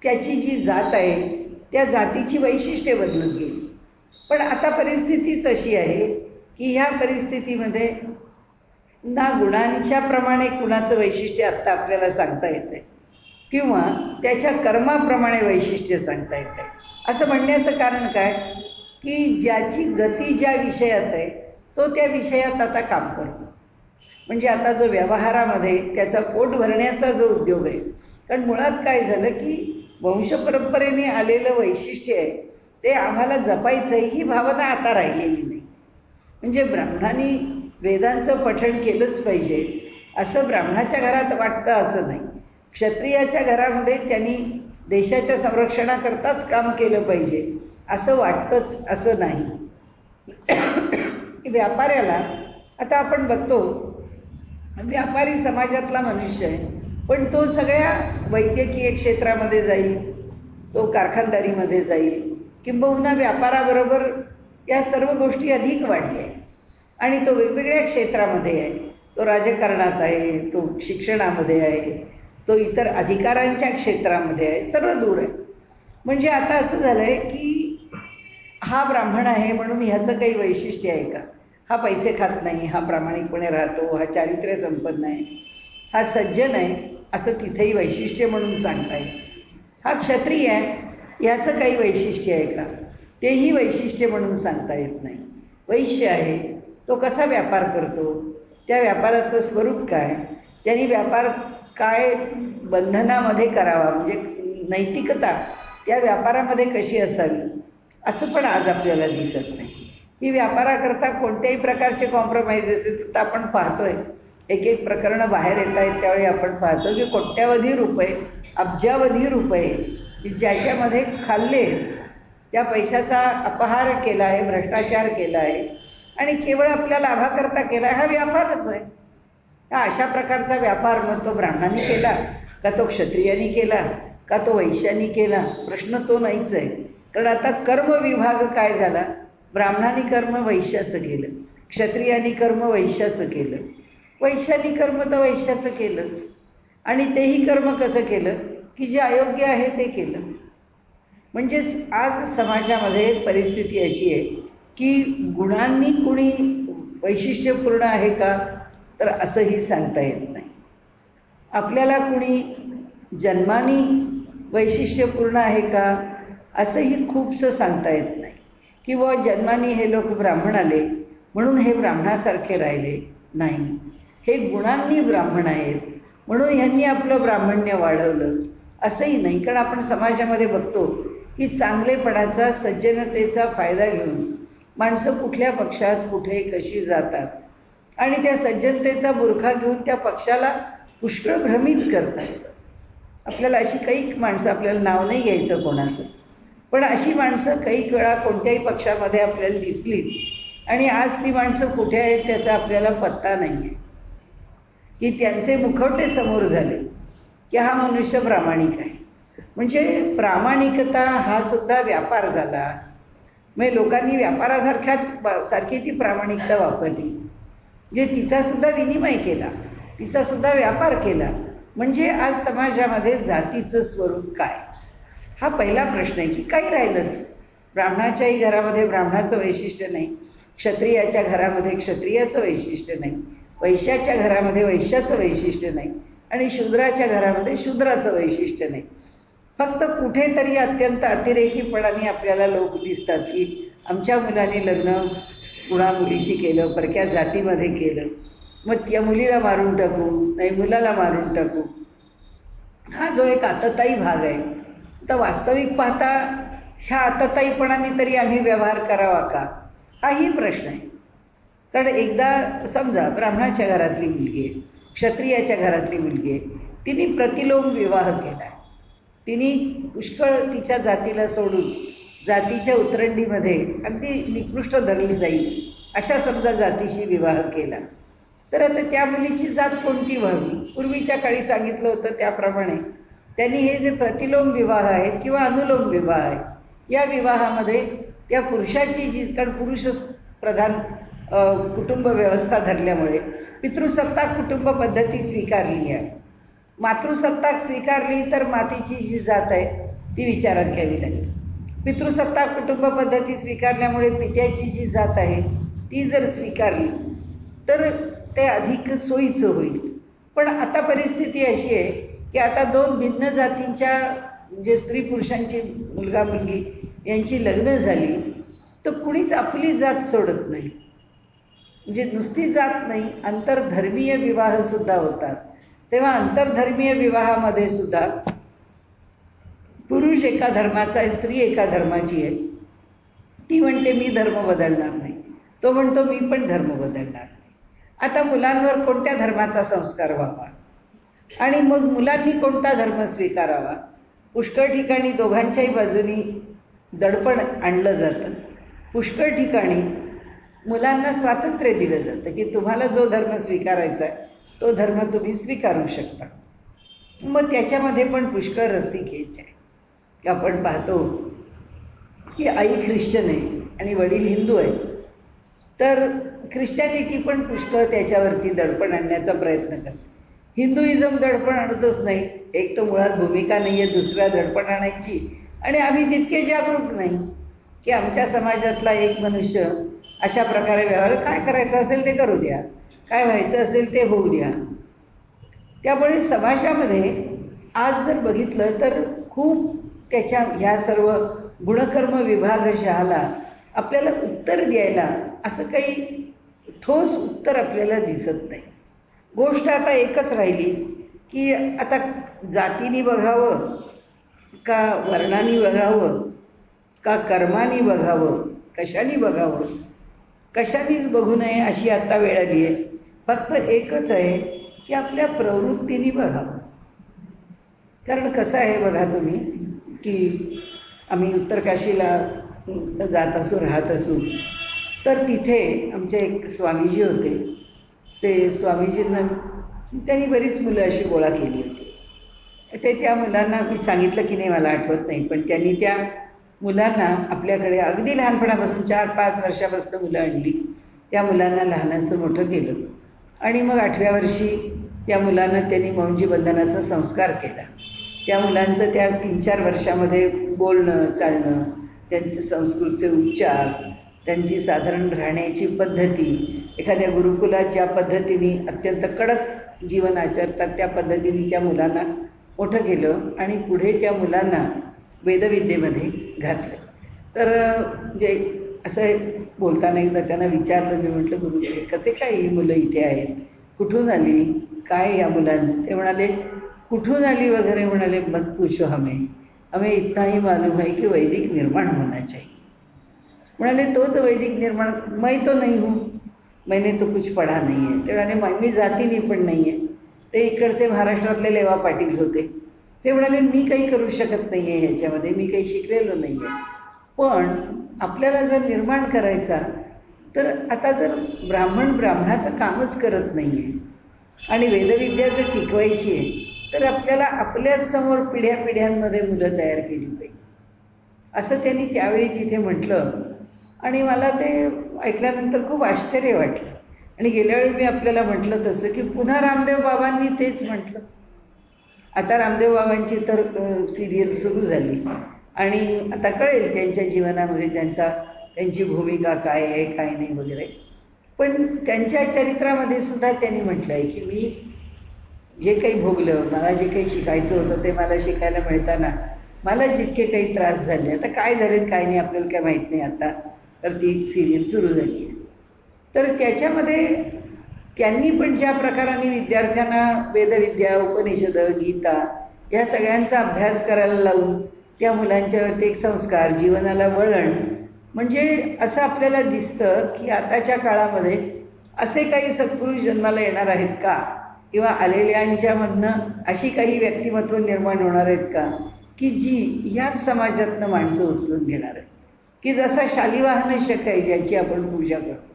त्याची जी जात आहे त्या जातीची वैशिष्ट्ये बदलत गेली. पण आता परिस्थितीच अशी आहे की ह्या परिस्थितीमध्ये ना गुणांच्या प्रमाणे कुणाचं वैशिष्ट्य आत्ता आपल्याला सांगता येतं आहे किंवा त्याच्या कर्माप्रमाणे वैशिष्ट्य सांगता येतं आहे. असं म्हणण्याचं कारण काय की ज्याची गती ज्या विषयात आहे तो त्या विषयात आता काम करतो. म्हणजे आता जो व्यवहारामध्ये त्याचा पोट भरण्याचा जो उद्योग आहे, कारण मुळात काय झालं की वंशपरंपरेने आलेलं वैशिष्ट्य आहे ते आम्हाला जपायचं आहे ही भावना आता राहिलेली नाही. म्हणजे ब्राह्मणांनी वेदांचं पठण केलंच पाहिजे असं ब्राह्मणाच्या घरात वाटतं असं नाही. क्षत्रियाच्या घरामध्ये त्यांनी देशाच्या संरक्षणाकरताच काम केलं पाहिजे असं वाटतंच असं नाही. व्यापाऱ्याला आता आपण बघतो व्यापारी समाजातला मनुष्य आहे, पण तो सगळ्या वैद्यकीय क्षेत्रामध्ये जाईल, तो कारखानदारीमध्ये जाईल, किंबहुना व्यापाराबरोबर या सर्व गोष्टी अधिक वाढल्या आहे आणि तो वेगवेगळ्या क्षेत्रामध्ये आहे. तो राजकारणात आहे, तो शिक्षणामध्ये आहे, तो इतर अधिकारांच्या क्षेत्रामध्ये आहे, सर्व दूर आहे. म्हणजे आता असं झालं आहे की हा ब्राह्मण आहे म्हणून ह्याचं काही वैशिष्ट्य आहे का? हा पैसे खात नाही, हा प्रामाणिकपणे राहतो, हा चारित्र्य संपन्न आहे, हा सज्जन आहे, असं तिथेही वैशिष्ट्य म्हणून सांगता येईल. हा क्षत्रिय आहे, याचं काही वैशिष्ट्य आहे का? तेही वैशिष्ट्य म्हणून सांगता येत नाही. वैश्य आहे, तो कसा व्यापार करतो, त्या व्यापाराचं स्वरूप काय, त्यांनी व्यापार काय बंधनामध्ये करावा, म्हणजे नैतिकता त्या व्यापारामध्ये कशी असावी, असं पण आज आपल्याला दिसत नाही. की व्यापाराकरता कोणत्याही प्रकारचे कॉम्प्रोमाइजेस तर आपण पाहतोय, एक एक प्रकरणं बाहेर येत आहेत त्यावेळी आपण पाहतो की कोट्यावधी रुपये, अब्जावधी रुपये ज्याच्यामध्ये खाल्ले, त्या पैशाचा अपहार केला आहे, भ्रष्टाचार केला आहे आणि केवळ आपल्या लाभाकरता केला आहे, हा व्यापारच आहे. हा अशा प्रकारचा व्यापार मग तो ब्राह्मणाने केला का, तो क्षत्रियानी केला का, तो वैश्यानी केला, प्रश्न तो नाहीच आहे. कारण आता कर्म विभाग काय झाला, ब्राह्मणाने कर्म वैश्याचं केलं, क्षत्रियानी कर्म वैश्याचं केलं, वैश्यानी कर्म तर वैश्याचं केलंच. आणि तेही कर्म कसं केलं की जे अयोग्य आहे ते केलं. म्हणजे आज समाजामध्ये परिस्थिती अशी आहे की गुणांनी कुणी वैशिष्ट्यपूर्ण आहे का, तर असंही सांगता येत नाही. आपल्याला कुणी जन्मानी वैशिष्ट्यपूर्ण आहे का, असंही खूपसं सांगता येत नाही. किंवा जन्मानी हे लोक ब्राह्मण आले म्हणून हे ब्राह्मणासारखे राहिले नाही, हे गुणांनी ब्राह्मण आहेत म्हणून ह्यांनी आपलं ब्राह्मण्य वाढवलं, असंही नाही. कारण आपण समाजामध्ये बघतो की चांगलेपणाचा, सज्जनतेचा फायदा घेऊन माणसं कुठल्या पक्षात कुठे कशी जातात आणि त्या सज्जनतेचा बुरखा घेऊन त्या पक्षाला पुष्कळ भ्रमित करतात. आपल्याला अशी काही माणसं, आपल्याला नाव नाही घ्यायचं कोणाचं, पण अशी माणसं काही वेळा कोणत्याही पक्षामध्ये आपल्याला दिसली आणि आज ती माणसं कुठे आहेत त्याचा आपल्याला पत्ता नाही आहे. की त्यांचे मुखवटे समोर झाले की हा मनुष्य प्रामाणिक आहे. म्हणजे प्रामाणिकता हा सुद्धा व्यापार झाला. म्हणजे लोकांनी सारखी ती प्रामाणिकता वापरली, म्हणजे तिचा सुद्धा विनिमय केला, तिचा सुद्धा व्यापार केला. म्हणजे आज समाजामध्ये जातीचं स्वरूप काय, हा पहिला प्रश्न आहे. की काही राहिलं नाही. ब्राह्मणाच्याही घरामध्ये ब्राह्मणाचं वैशिष्ट्य नाही, क्षत्रियाच्या घरामध्ये क्षत्रियाचं वैशिष्ट्य नाही, वैश्याच्या घरामध्ये वैश्याचं वैशिष्ट्य नाही आणि शूद्राच्या घरामध्ये शूद्राचं वैशिष्ट्य नाही. फक्त कुठेतरी अत्यंत अतिरेकीपणाने आपल्याला लोक दिसतात की आमच्या मुलाने लग्न कुणा मुलीशी केलं, परक्या जातीमध्ये केलं, मग त्या मुलीला मारून टाकू, नाही मुलाला मारून टाकू. हा जो एक आतताई भाग आहे, तर वास्तविक पाहता ह्या आतताईपणाने तरी आम्ही व्यवहार करावा का, हाही प्रश्न आहे. कारण एकदा समजा ब्राह्मणाच्या घरातली मुलगी आहे, क्षत्रियाच्या घरातली मुलगी आहे, तिने प्रतिलोम विवाह केला, तिने पुष्कळ तिच्या जातीला सोडून जातीच्या उतरंडीमध्ये अगदी निकृष्ट धरली जाईल अशा समजा जातीशी विवाह केला, तर आता त्या मुलीची जात कोणती व्हावी. पूर्वीच्या काळी सांगितलं होतं त्याप्रमाणे त्यांनी हे जे प्रतिलोम विवाह आहेत किंवा अनुलोम विवाह आहे, या विवाहामध्ये त्या पुरुषाची जी, कारण पुरुष प्रधान कुटुंब व्यवस्था धरल्यामुळे पितृसत्ताक कुटुंब पद्धती स्वीकारली आहे. मातृसत्ताक स्वीकारली तर मातेची जी जात आहे ती विचारात घ्यावी लागेल. पितृसत्ताक कुटुंब पद्धती स्वीकारल्यामुळे पित्याची जी जात आहे ती जर स्वीकारली तर ते अधिक सोयीचं होईल. पण आता परिस्थिती अशी आहे की आता दोन भिन्न जातींच्या, म्हणजे स्त्री पुरुषांची, मुलगा मुलगी यांची लग्न झाली तर कुणीच आपली जात सोडत नाही. म्हणजे नुसती जात नाही, आंतरधर्मीय विवाहसुद्धा होतात. तेव्हा आंतरधर्मीय विवाहामध्ये सुद्धा पुरुष एका धर्माचा आहे, स्त्री एका धर्माची आहे, ती म्हणते मी धर्म बदलणार नाही, तो म्हणतो मी पण धर्म बदलणार नाही. आता मुलांवर कोणत्या धर्माचा संस्कार व्हावा आणि मग मुलांनी कोणता धर्म स्वीकारावा. पुष्कळ ठिकाणी दोघांच्याही बाजूनी दडपण आणलं जातं. पुष्कळ ठिकाणी मुलांना स्वातंत्र्य दिलं जातं की तुम्हाला जो धर्म स्वीकारायचा आहे तो धर्म तुम्ही स्वीकारू शकता. मग त्याच्यामध्ये पण पुष्कळ रस्सीखेच आहे. आपण पाहतो की आई ख्रिश्चन आहे आणि वडील हिंदू आहे, तर ख्रिश्चॅनिटी पण पुष्कळ त्याच्यावरती दडपण आणण्याचा प्रयत्न करते. हिंदुइझम दडपण आणतच नाही. एक तर मुळात भूमिका नाही आहे दुसऱ्या दडपण आणायची आणि आम्ही तितके जागरूक नाही. की आमच्या समाजातला एक मनुष्य अशा प्रकारे व्यवहार, काय करायचं असेल ते करू द्या, काय व्हायचं असेल ते होऊ द्या. त्यामुळे समाजामध्ये आज जर बघितलं तर खूप त्याच्या ह्या सर्व गुणकर्म विभागशहाला आपल्याला उत्तर द्यायला असं काही ठोस उत्तर आपल्याला दिसत नाही. गोष्ट आता एकच राहिली की आता जातीने बघावं का वर्णाने बघावं का कर्माने बघावं, कशाने बघावं, कशानेच बघू नये अशी आता वेळ आली आहे. फक्त एकच आहे की आपल्या प्रवृत्तीने बघावं. कारण कसं आहे बघा तुम्ही की आम्ही उत्तरकाशीला जात असू, राहत असू, तर तिथे आमचे एक स्वामीजी होते. ते स्वामीजींना त्यांनी बरीच मुलं अशी गोळा केली होती. ते त्या मुलांना मी सांगितलं की नाही मला आठवत नाही, पण त्यांनी त्या मुलांना आपल्याकडे अगदी लहानपणापासून 4-5 वर्षापासून मुलं आणली. त्या मुलांना लहानाचं मोठं केलं आणि मग 8व्या वर्षी त्या मुलांना त्यांनी मौंजी बंधनाचा संस्कार केला. त्या मुलांचं त्या 3-4 वर्षामध्ये बोलणं चालणं, त्यांचे संस्कृतचे उच्चार, त्यांची साधारण राहण्याची पद्धती, एखाद्या गुरुकुलात ज्या पद्धतीने अत्यंत कडक जीवन आचरतात त्या पद्धतीने त्या मुलांना मोठं केलं आणि पुढे त्या मुलांना वेदविद्येमध्ये घातलं. तर जे असं बोलताना एकदा त्यांना विचारलं, मी म्हटलं गुरु कसे काय ही मुलं इथे आहेत, कुठून आली, काय या मुलांचं? ते म्हणाले कुठून आली वगैरे म्हणाले, मत पूछो हमें इतना ही मालूम है कि वैदिक निर्माण होना चाहिए. म्हणाले तोच वैदिक निर्माण, मैं तो नहीं हूँ, मैंने तो कुछ पढ़ा नहीं है. ते म्हणाले मी जातीने पण नाही आहे. ते इकडचे महाराष्ट्रातले लेवा पाटील होते. ते म्हणाले मी काही करू शकत नाही आहे ह्याच्यामध्ये, मी काही शिकलेलो नाही आहे. पण आपल्याला जर निर्माण करायचा तर आता जर ब्राह्मणाचं कामच करत नाही आहे आणि वेदविद्या जर टिकवायची आहे तर आपल्याला आपल्याच समोर पिढ्यापिढ्यांमध्ये मुलं तयार केली पाहिजे, असं त्यांनी त्यावेळी तिथे म्हटलं. आणि मला ते ऐकल्यानंतर खूप आश्चर्य वाटलं. आणि गेल्या वेळी मी आपल्याला म्हटलं तसं की पुन्हा रामदेव बाबांनी तेच म्हटलं. आता रामदेव बाबांची तर सिरियल सुरू झाली आणि आता कळेल त्यांच्या जीवनामध्ये त्यांची भूमिका काय आहे काय नाही वगैरे. पण त्यांच्या चरित्रामध्ये सुद्धा त्यांनी म्हटलं आहे की मी जे काही भोगलं, मला जे काही शिकायचं होतं ते मला शिकायला मिळताना मला जितके काही त्रास झाले, आता काय झालेत काय नाही आपल्याला काय माहीत नाही आता, तर ती सिरियल सुरू झाली आहे. तर त्याच्यामध्ये त्यांनी पण ज्या प्रकाराने विद्यार्थ्यांना वेदविद्या, उपनिषद, गीता या सगळ्यांचा अभ्यास करायला लावून त्या मुलांच्यावरती एक संस्कार, जीवनाला वळण, म्हणजे असं आपल्याला दिसतं की आताच्या काळामध्ये असे काही सत्पुरुष जन्माला येणार आहेत का, किंवा आलेल्यांच्यामधनं अशी काही व्यक्तिमत्व निर्माण होणार आहेत का की जी ह्याच समाजातनं माणसं उचलून घेणार आहेत. की जसा शालिवाहन शक आहे ज्याची आपण पूजा करतो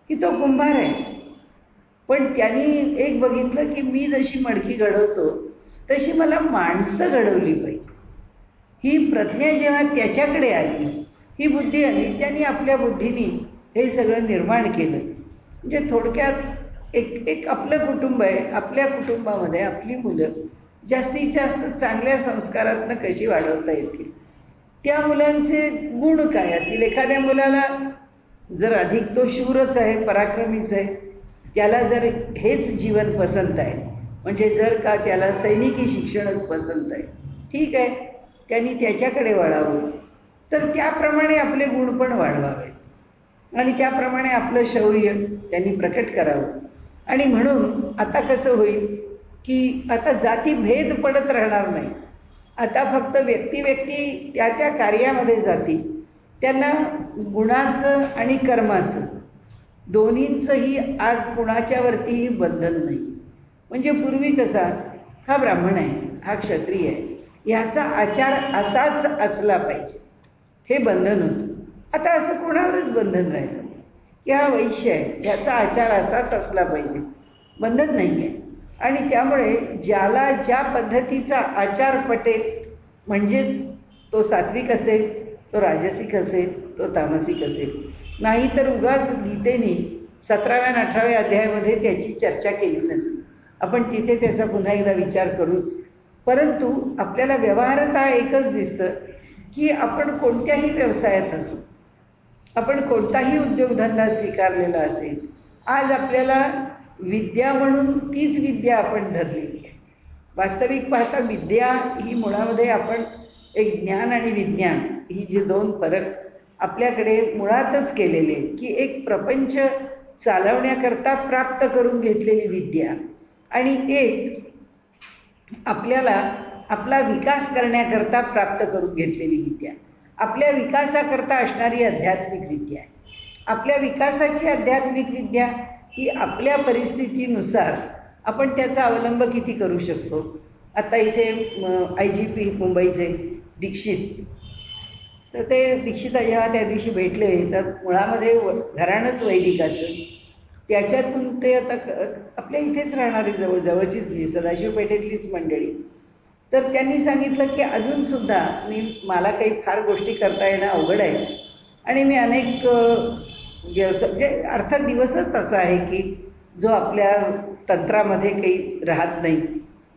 की तो कुंभार आहे, पण त्यांनी एक बघितलं की मी जशी मडकी घडवतो तशी मला माणसं घडवली पाहिजे. ही प्रज्ञा जेव्हा त्याच्याकडे आली, ही बुद्धी आली, त्यांनी आपल्या बुद्धीने हे सगळं निर्माण केलं. म्हणजे थोडक्यात एक आपलं कुटुंब आहे, आपल्या कुटुंबामध्ये आपली मुलं जास्तीत जास्त चांगल्या संस्कारातनं कशी वाढवता येतील, त्या मुलांचे गुण काय असतील. एखाद्या मुलाला जर अधिक तो शूरच आहे, पराक्रमीच आहे, त्याला जर हेच जीवन पसंत आहे, म्हणजे जर का त्याला सैनिकी शिक्षणच पसंत आहे, ठीक आहे, त्यांनी त्याच्याकडे वळावं. तर त्याप्रमाणे आपले गुण पण वाढवावेत आणि त्याप्रमाणे आपलं शौर्य त्यांनी प्रकट करावं. आणि म्हणून आता कसं होईल की आता जातीभेद पडत राहणार नाही. आता फक्त व्यक्ती त्या त्या कार्यामध्ये जातील, त्यांना गुणाचं आणि कर्माचं दोन्हींचंही आज कुणाच्यावरतीही बंधन नाही. म्हणजे पूर्वी कसा हा ब्राह्मण आहे, हा क्षत्रिय आहे, ह्याचा आचार असाच असला पाहिजे, हे बंधन होतं. आता असं कोणावरच बंधन राहिलं की हा वैश्य आहे, ह्याचा आचार असाच असला पाहिजे, बंधन नाही आहे. आणि त्यामुळे ज्याला ज्या पद्धतीचा आचार पटेल, म्हणजेच तो सात्विक असेल, तो राजसिक असेल, तो तामसिक असेल, नाही तर उगाच गीतेने 17व्या आणि 18व्या अध्यायामध्ये त्याची चर्चा केली नसते. आपण तिथे त्याचा पुन्हा एकदा विचार करूच. परंतु आपल्याला व्यवहारतः एकच दिसतं की आपण कोणत्याही व्यवसायात असू, आपण कोणताही उद्योगधंदा स्वीकारलेला असेल, आज आपल्याला विद्या म्हणून तीच विद्या आपण धरलेली आहे. वास्तविक पाहता विद्या ही मुळामध्ये आपण एक ज्ञान आणि विज्ञान ही जे दोन फरक आपल्याकडे मुळातच केलेले आहेत, की एक प्रपंच चालवण्याकरता प्राप्त करून घेतलेली विद्या आणि एक आपल्याला आपला विकास करण्याकरता प्राप्त करून घेतलेली विद्या. आपल्या विकासाकरता असणारी आध्यात्मिक विद्या आहे. आपल्या विकासाची आध्यात्मिक विद्या ही आपल्या परिस्थितीनुसार आपण त्याचा अवलंब किती करू शकतो. आता इथे IGP मुंबईचे दीक्षित, तर ते दीक्षित जेव्हा त्या दिवशी भेटले तर मुळामध्ये घराणंच वैदिकाचं, त्याच्यातून ते आता आपल्या इथेच राहणारी जवळचीच म्हणजे सदाशिव पेठेतलीच मंडळी, तर त्यांनी सांगितलं की अजूनसुद्धा मला काही फार गोष्टी करता येणं अवघड आहे आणि मी अनेक व्यवसाय म्हणजे अर्थात दिवसच असा आहे की जो आपल्या तंत्रामध्ये काही राहत नाही.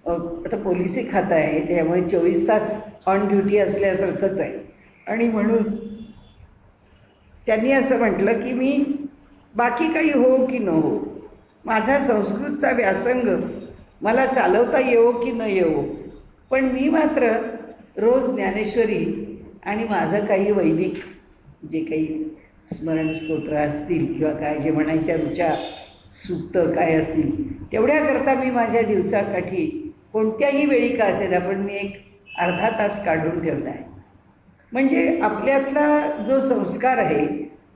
आता पोलिसी खातं आहे त्यामुळे 24 तास ऑन ड्युटी असल्यासारखंच आहे आणि म्हणून त्यांनी असं म्हटलं की मी बाकी काही हो की न हो, माझा संस्कृतचा व्यासंग मला चालवता येवो की न येवो, पण मी मात्र रोज ज्ञानेश्वरी आणि माझं काही वैदिक जे काही स्मरणस्तोत्र असतील किंवा काय जे म्हणायच्या ऋचा सूक्त काय असतील तेवढ्याकरता मी माझ्या दिवसाकाठी कोणत्याही वेळी का असेल पण मी एक अर्धा तास काढून ठेवला आहे. म्हणजे आपल्यातला जो संस्कार आहे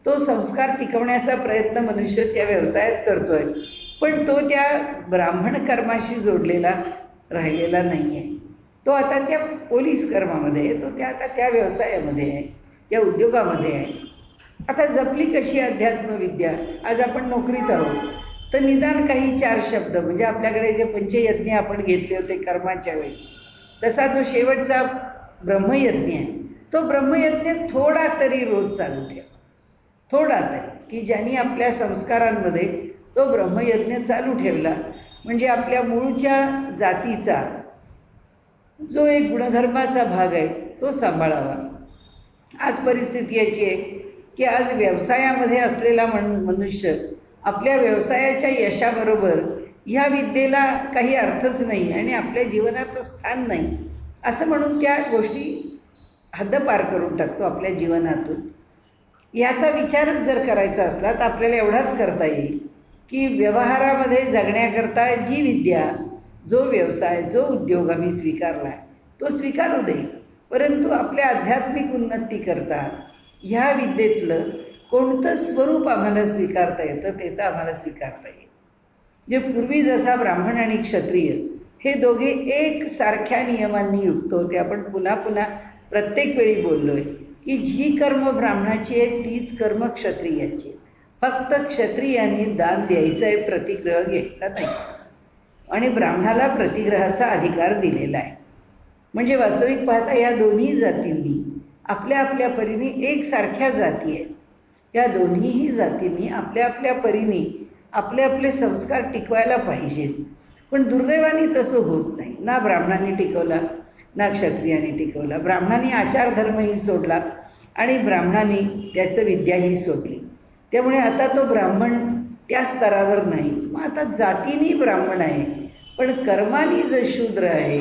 तो संस्कार टिकवण्याचा प्रयत्न मनुष्य त्या व्यवसायात करतोय, पण तो त्या ब्राह्मण कर्माशी जोडलेला राहिलेला नाही आहे. तो आता त्या पोलीस कर्मामध्ये आहे, तो त्या आता त्या व्यवसायामध्ये आहे, त्या उद्योगामध्ये आहे. आता जपली कशी अध्यात्मविद्या. आज आपण नोकरीत आहोत तर निदान काही 4 शब्द म्हणजे आपल्याकडे जे पंचयज्ञ आपण घेतले होते कर्माच्या वेळी, तसा जो शेवटचा ब्रह्मयज्ञ आहे तो ब्रह्मयज्ञ थोडा तरी रोज चालू ठेवा, थोडा तरी, की ज्यांनी आपल्या संस्कारांमध्ये तो ब्रह्मयज्ञ चालू ठेवला म्हणजे आपल्या मूळच्या जातीचा जो एक गुणधर्माचा भाग आहे तो सांभाळावा. आज परिस्थिती अशी आहे की आज व्यवसायामध्ये असलेला मनुष्य आपल्या व्यवसायाच्या यशाबरोबर ह्या विद्येला काही अर्थच नाही आणि आपल्या जीवनात स्थान नाही असं म्हणून त्या गोष्टी हद्दपार करून टाकतो आपल्या जीवनातून. याचा विचारच जर करायचा असला तर आपल्याला एवढाच करता येईल की व्यवहारामध्ये जगण्याकरता जी विद्या, जो व्यवसाय, जो उद्योग आम्ही स्वीकारला आहे तो स्वीकारू दे, परंतु आपल्या आध्यात्मिक उन्नती करता ह्या विद्येतलं कोणतं स्वरूप आम्हाला स्वीकारता येतं ते तर आम्हाला स्वीकारता येईल. जे पूर्वी जसा ब्राह्मण आणि क्षत्रिय हे दोघे एकसारख्या नियमांनी युक्त होते. आपण पुन्हा पुन्हा प्रत्येक वेळी बोललोय की जी कर्म ब्राह्मणाची आहे तीच कर्म क्षत्रियाची आहे. फक्त क्षत्रियांनी दान द्यायचं आहे, प्रतिग्रह घ्यायचा नाही आणि ब्राह्मणाला प्रतिग्रहाचा अधिकार दिलेला आहे. म्हणजे वास्तविक पाहता या दोन्ही जातींनी आपल्या आपल्या परीने एकसारख्या जाती आहेत. या दोन्हीही जातींनी आपल्या आपल्या परीने आपले आपले संस्कार टिकवायला पाहिजेत, पण दुर्दैवाने तसं होत नाही. ना ब्राह्मणांनी टिकवला ना क्षत्रियांनी टिकवला. ब्राह्मणांनी आचारधर्मही सोडला आणि ब्राह्मणांनी त्याचं विद्याही सोडली. त्यामुळे आता तो ब्राह्मण त्या स्तरावर नाही. मग आता जातीने ब्राह्मण आहे पण कर्माने जर शूद्र आहे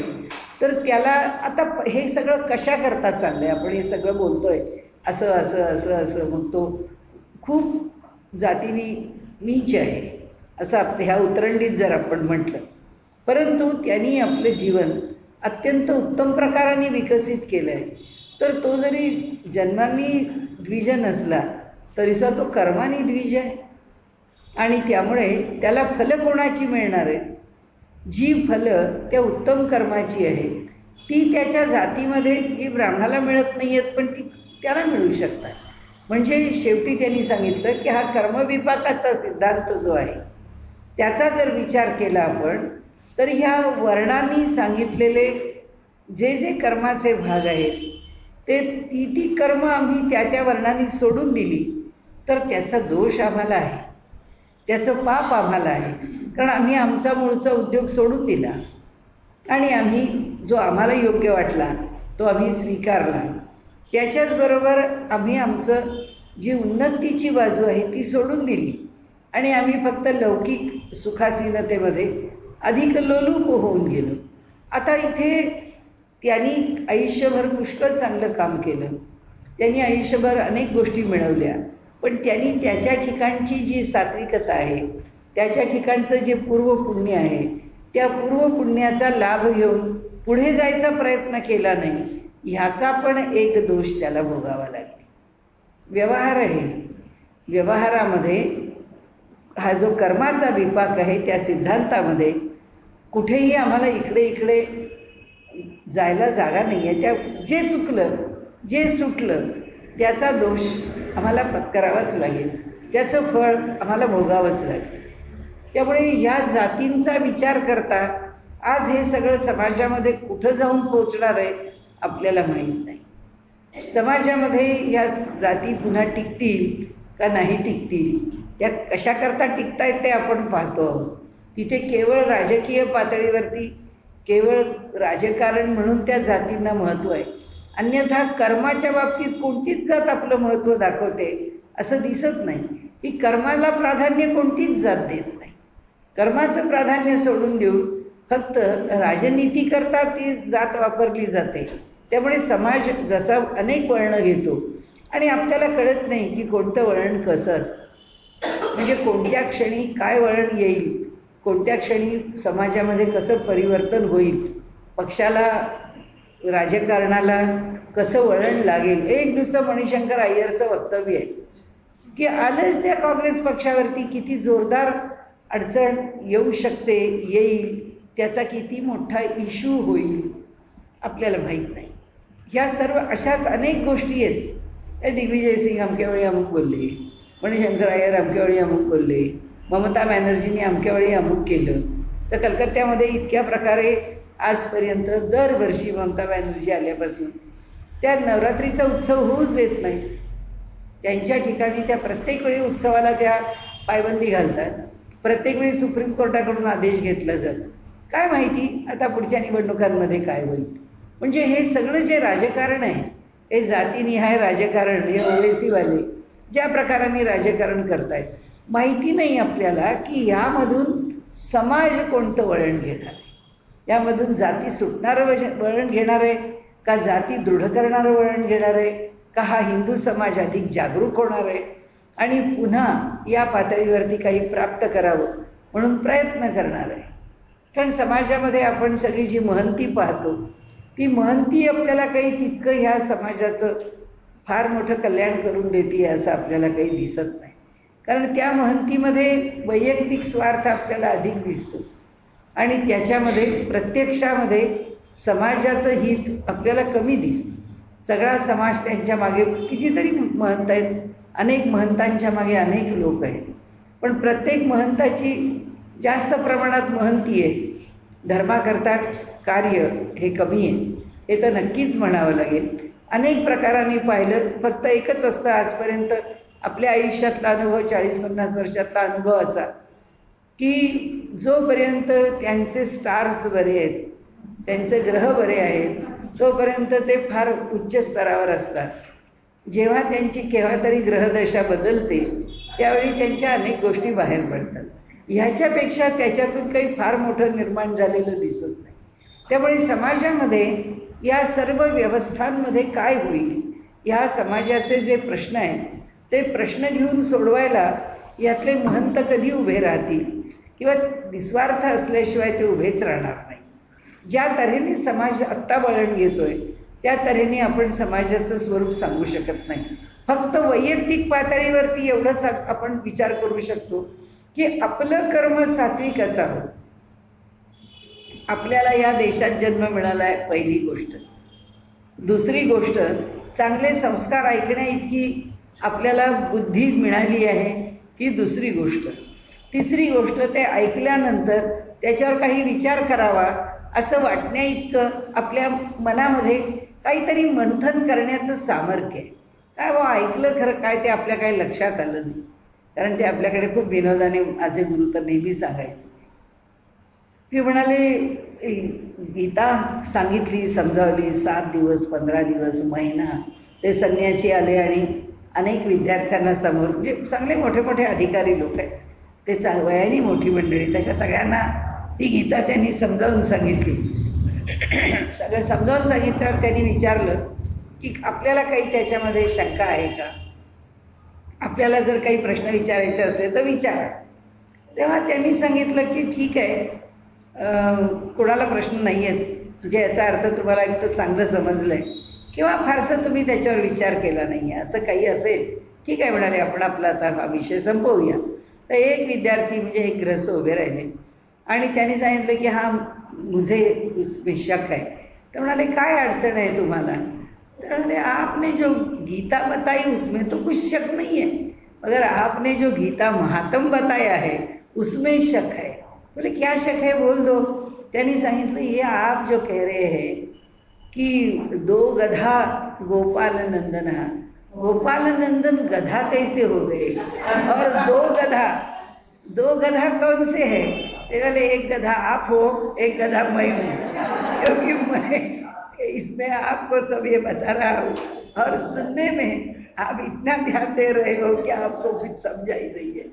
तर त्याला आता हे सगळं कशा करता चाललंय. आपण हे सगळं बोलतोय असं असं असं असं, मग तो खूप जातीने नीच आहे असं ह्या उतरंडीत जर आपण म्हटलं, परंतु त्यांनी आपलं जीवन अत्यंत उत्तम प्रकाराने विकसित केलं आहे. तर तो जरी जन्माने द्विज नसला तरीसुद्धा तो कर्माने द्विज आहे आणि त्यामुळे त्याला फलं कोणाची मिळणार आहेत. जी फलं त्या उत्तम कर्माची आहेत ती त्याच्या जातीमध्ये जी ब्राह्मणाला मिळत नाही आहेत पण ती त्याला मिळू शकतात. म्हणजे शेवटी त्यांनी सांगितलं की हा कर्मविपाकाचा सिद्धांत जो आहे त्याचा जर विचार केला आपण तर ह्या वर्णांनी सांगितलेले जे जे कर्माचे भाग आहेत ते ती कर्म आम्ही त्या त्या वर्णांनी सोडून दिली तर त्याचा दोष आम्हाला आहे, त्याचं पाप आम्हाला आहे. कारण आम्ही आमचा मूळचा उद्योग सोडून दिला आणि आम्ही जो आम्हाला योग्य वाटला तो आम्ही स्वीकारला. त्याच्याचबरोबर आम्ही आमचं जी उन्नतीची बाजू आहे ती सोडून दिली आणि आम्ही फक्त लौकिक सुखासीनतेमध्ये अधिक लोलूप होऊन गेलो. आता इथे त्यांनी आयुष्यभर पुष्कळ चांगलं काम केलं, त्यांनी आयुष्यभर अनेक गोष्टी मिळवल्या, पण त्यांनी त्याच्या ठिकाणची जी सात्विकता आहे, त्याच्या ठिकाणचं जे पूर्वपुण्य आहे, त्या पूर्वपुण्याचा लाभ घेऊन पुढे जायचा प्रयत्न केला नाही, ह्याचा पण एक दोष त्याला भोगावा लागेल. व्यवहार आहे, व्यवहारामध्ये हा जो कर्माचा विपाक आहे त्या सिद्धांतामध्ये कुठेही आम्हाला इकडे इकडे जायला जागा नाही आहे. त्या जे चुकलं जे सुटलं त्याचा दोष आम्हाला पत्करावाच लागेल, त्याचं फळ आम्हाला भोगावंच लागेल. त्यामुळे ह्या जातींचा विचार करता आज हे सगळं समाजामध्ये कुठं जाऊन पोचणार आहे आपल्याला माहीत नाही. समाजामध्ये ह्या जाती पुन्हा टिकतील का नाही टिकतील, त्या कशा करता टिकतायत ते आपण पाहतो आहोत. तिथे केवळ राजकीय पातळीवरती केवळ राजकारण म्हणून त्या जातींना महत्त्व आहे, अन्यथा कर्माच्या बाबतीत कोणतीच जात आपलं महत्त्व दाखवते असं दिसत नाही. ही कर्माला प्राधान्य कोणतीच जात देत नाही. कर्माचं प्राधान्य सोडून देऊन फक्त राजनीती करता ती जात वापरली जाते. त्यामुळे समाज जसा अनेक वळणं घेतो आणि आपल्याला कळत नाही की कोणतं वळण कसं असतं, म्हणजे कोणत्या क्षणी काय वळण येईल, कोणत्या क्षणी समाजामध्ये कसं परिवर्तन होईल, पक्षाला राजकारणाला कसं वळण लागेल. एक नुसतं मणिशंकर अय्यरचं वक्तव्य आहे की आलंच त्या काँग्रेस पक्षावरती किती जोरदार अडचण येऊ शकते, येईल, त्याचा किती मोठा इश्यू होईल आपल्याला माहीत नाही. ह्या सर्व अशाच अनेक गोष्टी आहेत. दिग्विजय सिंग अमक्या वेळी अमुक बोलले, मणिशंकर अय्यर अमक्या वेळी अमुक बोलले, ममता बॅनर्जींनी अमक्या वेळी अमुक केलं. तर कलकत्त्यामध्ये इतक्या प्रकारे आजपर्यंत दरवर्षी ममता बॅनर्जी आल्यापासून त्या नवरात्रीचा उत्सव होऊच देत नाही. त्यांच्या ठिकाणी त्या प्रत्येक वेळी उत्सवाला त्या पायबंदी घालतात, प्रत्येक वेळी सुप्रीम कोर्टाकडून आदेश घेतला जातो. काय माहिती आता पुढच्या निवडणुकांमध्ये काय होईल. म्हणजे हे सगळं जे राजकारण आहे, हे जातीनिहाय राजकारण, हे ओवेसीवाले ज्या प्रकाराने राजकारण करतायत, माहिती नाही आपल्याला की ह्यामधून समाज कोणतं वळण घेणार आहे, यामधून जाती सुटणारं वळण घेणार आहे का जाती दृढ करणारं वळण घेणार आहे का हा हिंदू समाज अधिक जागरूक होणार आहे आणि पुन्हा या पातळीवरती काही प्राप्त करावं म्हणून प्रयत्न करणार आहे. कारण समाजामध्ये आपण सगळी जी महंती पाहतो ती महंती आपल्याला काही तितकं ह्या समाजाचं फार मोठं कल्याण करून देते असं आपल्याला काही दिसत नाही. कारण त्या महंतीमध्ये वैयक्तिक स्वार्थ आपल्याला अधिक दिसतो आणि त्याच्यामध्ये प्रत्यक्षामध्ये समाजाचं हित आपल्याला कमी दिसतं. सगळा समाज त्यांच्या मागे कितीतरी महंत आहेत, अनेक महंतांच्या मागे अनेक लोक आहेत, पण प्रत्येक महंताची जास्त प्रमाणात महंती आहे, धर्माकरता कार्य हे कमी आहे, हे तर नक्कीच म्हणावं लागेल. अनेक प्रकारांनी पाहिलं, फक्त एकच असतं आजपर्यंत आपल्या आयुष्यातला अनुभव, 40-50 वर्षातला अनुभव असा की जोपर्यंत त्यांचे स्टार्स बरे आहेत, त्यांचे ग्रह बरे आहेत, तोपर्यंत ते फार उच्च स्तरावर असतात. जेव्हा त्यांची केव्हा तरी ग्रहदशा बदलते त्यावेळी त्यांच्या अनेक गोष्टी बाहेर पडतात. ह्याच्यापेक्षा त्याच्यातून काही फार मोठं निर्माण झालेलं दिसत नाही. त्यामुळे समाजामध्ये या सर्व व्यवस्थांमध्ये काय होईल, ह्या समाजाचे जे प्रश्न आहेत ते प्रश्न घेऊन सोडवायला यातले महंत कधी उभे राहतील किंवा निस्वार्थ असल्याशिवाय ते उभेच राहणार नाही. ज्या तऱ्हेने समाज आत्ता वळण घेतोय त्या तऱ्हेने आपण समाजाचं स्वरूप सांगू शकत नाही. फक्त वैयक्तिक पातळीवरती एवढंच आपण विचार करू शकतो की आपलं कर्म सात्विक असावं. आपल्याला या देशात जन्म मिळाला आहे, पहिली गोष्ट. दुसरी गोष्ट, चांगले संस्कार ऐकण्या इतकी आपल्याला बुद्धी मिळाली आहे ही दुसरी गोष्ट. तिसरी गोष्ट, ते ऐकल्यानंतर त्याच्यावर काही विचार करावा असं वाटण्या इतकं आपल्या मनामध्ये काहीतरी मंथन करण्याचं सामर्थ्य आहे. काय बा ऐकलं खरं काय ते आपल्या काही लक्षात आलं नाही, कारण ते आपल्याकडे खूप विनोदाने माझे गुरु तर नेहमी सांगायचे. ते म्हणाले गीता सांगितली, समजावली, 7 दिवस 15 दिवस महिना ते संन्यासी आले आणि अनेक विद्यार्थ्यांना समोर, म्हणजे चांगले मोठे मोठे अधिकारी लोक आहेत, ते वयाने मोठी मंडळी, तशा सगळ्यांना ती गीता त्यांनी समजावून सांगितली. सगळं समजावून सांगितल्यावर त्यांनी विचारलं की आपल्याला काही त्याच्यामध्ये शंका आहे का, आपल्याला जर काही प्रश्न विचारायचे असले तर विचारा. तेव्हा त्यांनी सांगितलं की ठीक आहे, कोणाला प्रश्न नाही आहेत, म्हणजे याचा अर्थ तुम्हाला एक तर चांगलं समजलं आहे किंवा फारसं तुम्ही त्याच्यावर विचार केला नाही आहे, असं काही असेल ठीक आहे म्हणाले, आपण आपला आता हा विषय संपवूया. तर एक विद्यार्थी म्हणजे एक गृहस्थ उभे राहिले आणि त्यांनी सांगितलं की हा मुझे उसमें शक है. तर म्हणाले काय अडचण आहे तुम्हाला? तर म्हणाले आपने जो गीता बताई उसमें तो कुछ शक नहीं है, मगर आपने जो गीता महात्म बताया है उसमें शक है. बोले क्या शक है बोल दो. त्यांनी सांगितलं ये आप जो कह रहे हैं कि 2 गधा गोपाल नंदन, गोपाल नंदन गधा कैसे हो गए, और 2 गधा कौन से है? एक गधा आप हो, एक गधा मैं हूँ, क्योंकि मैं इसमें आपको सब ये बता रहा हूँ और सुनने में आप इतना ध्यान दे रहे हो कि आपको कुछ समजा ही नहीं है.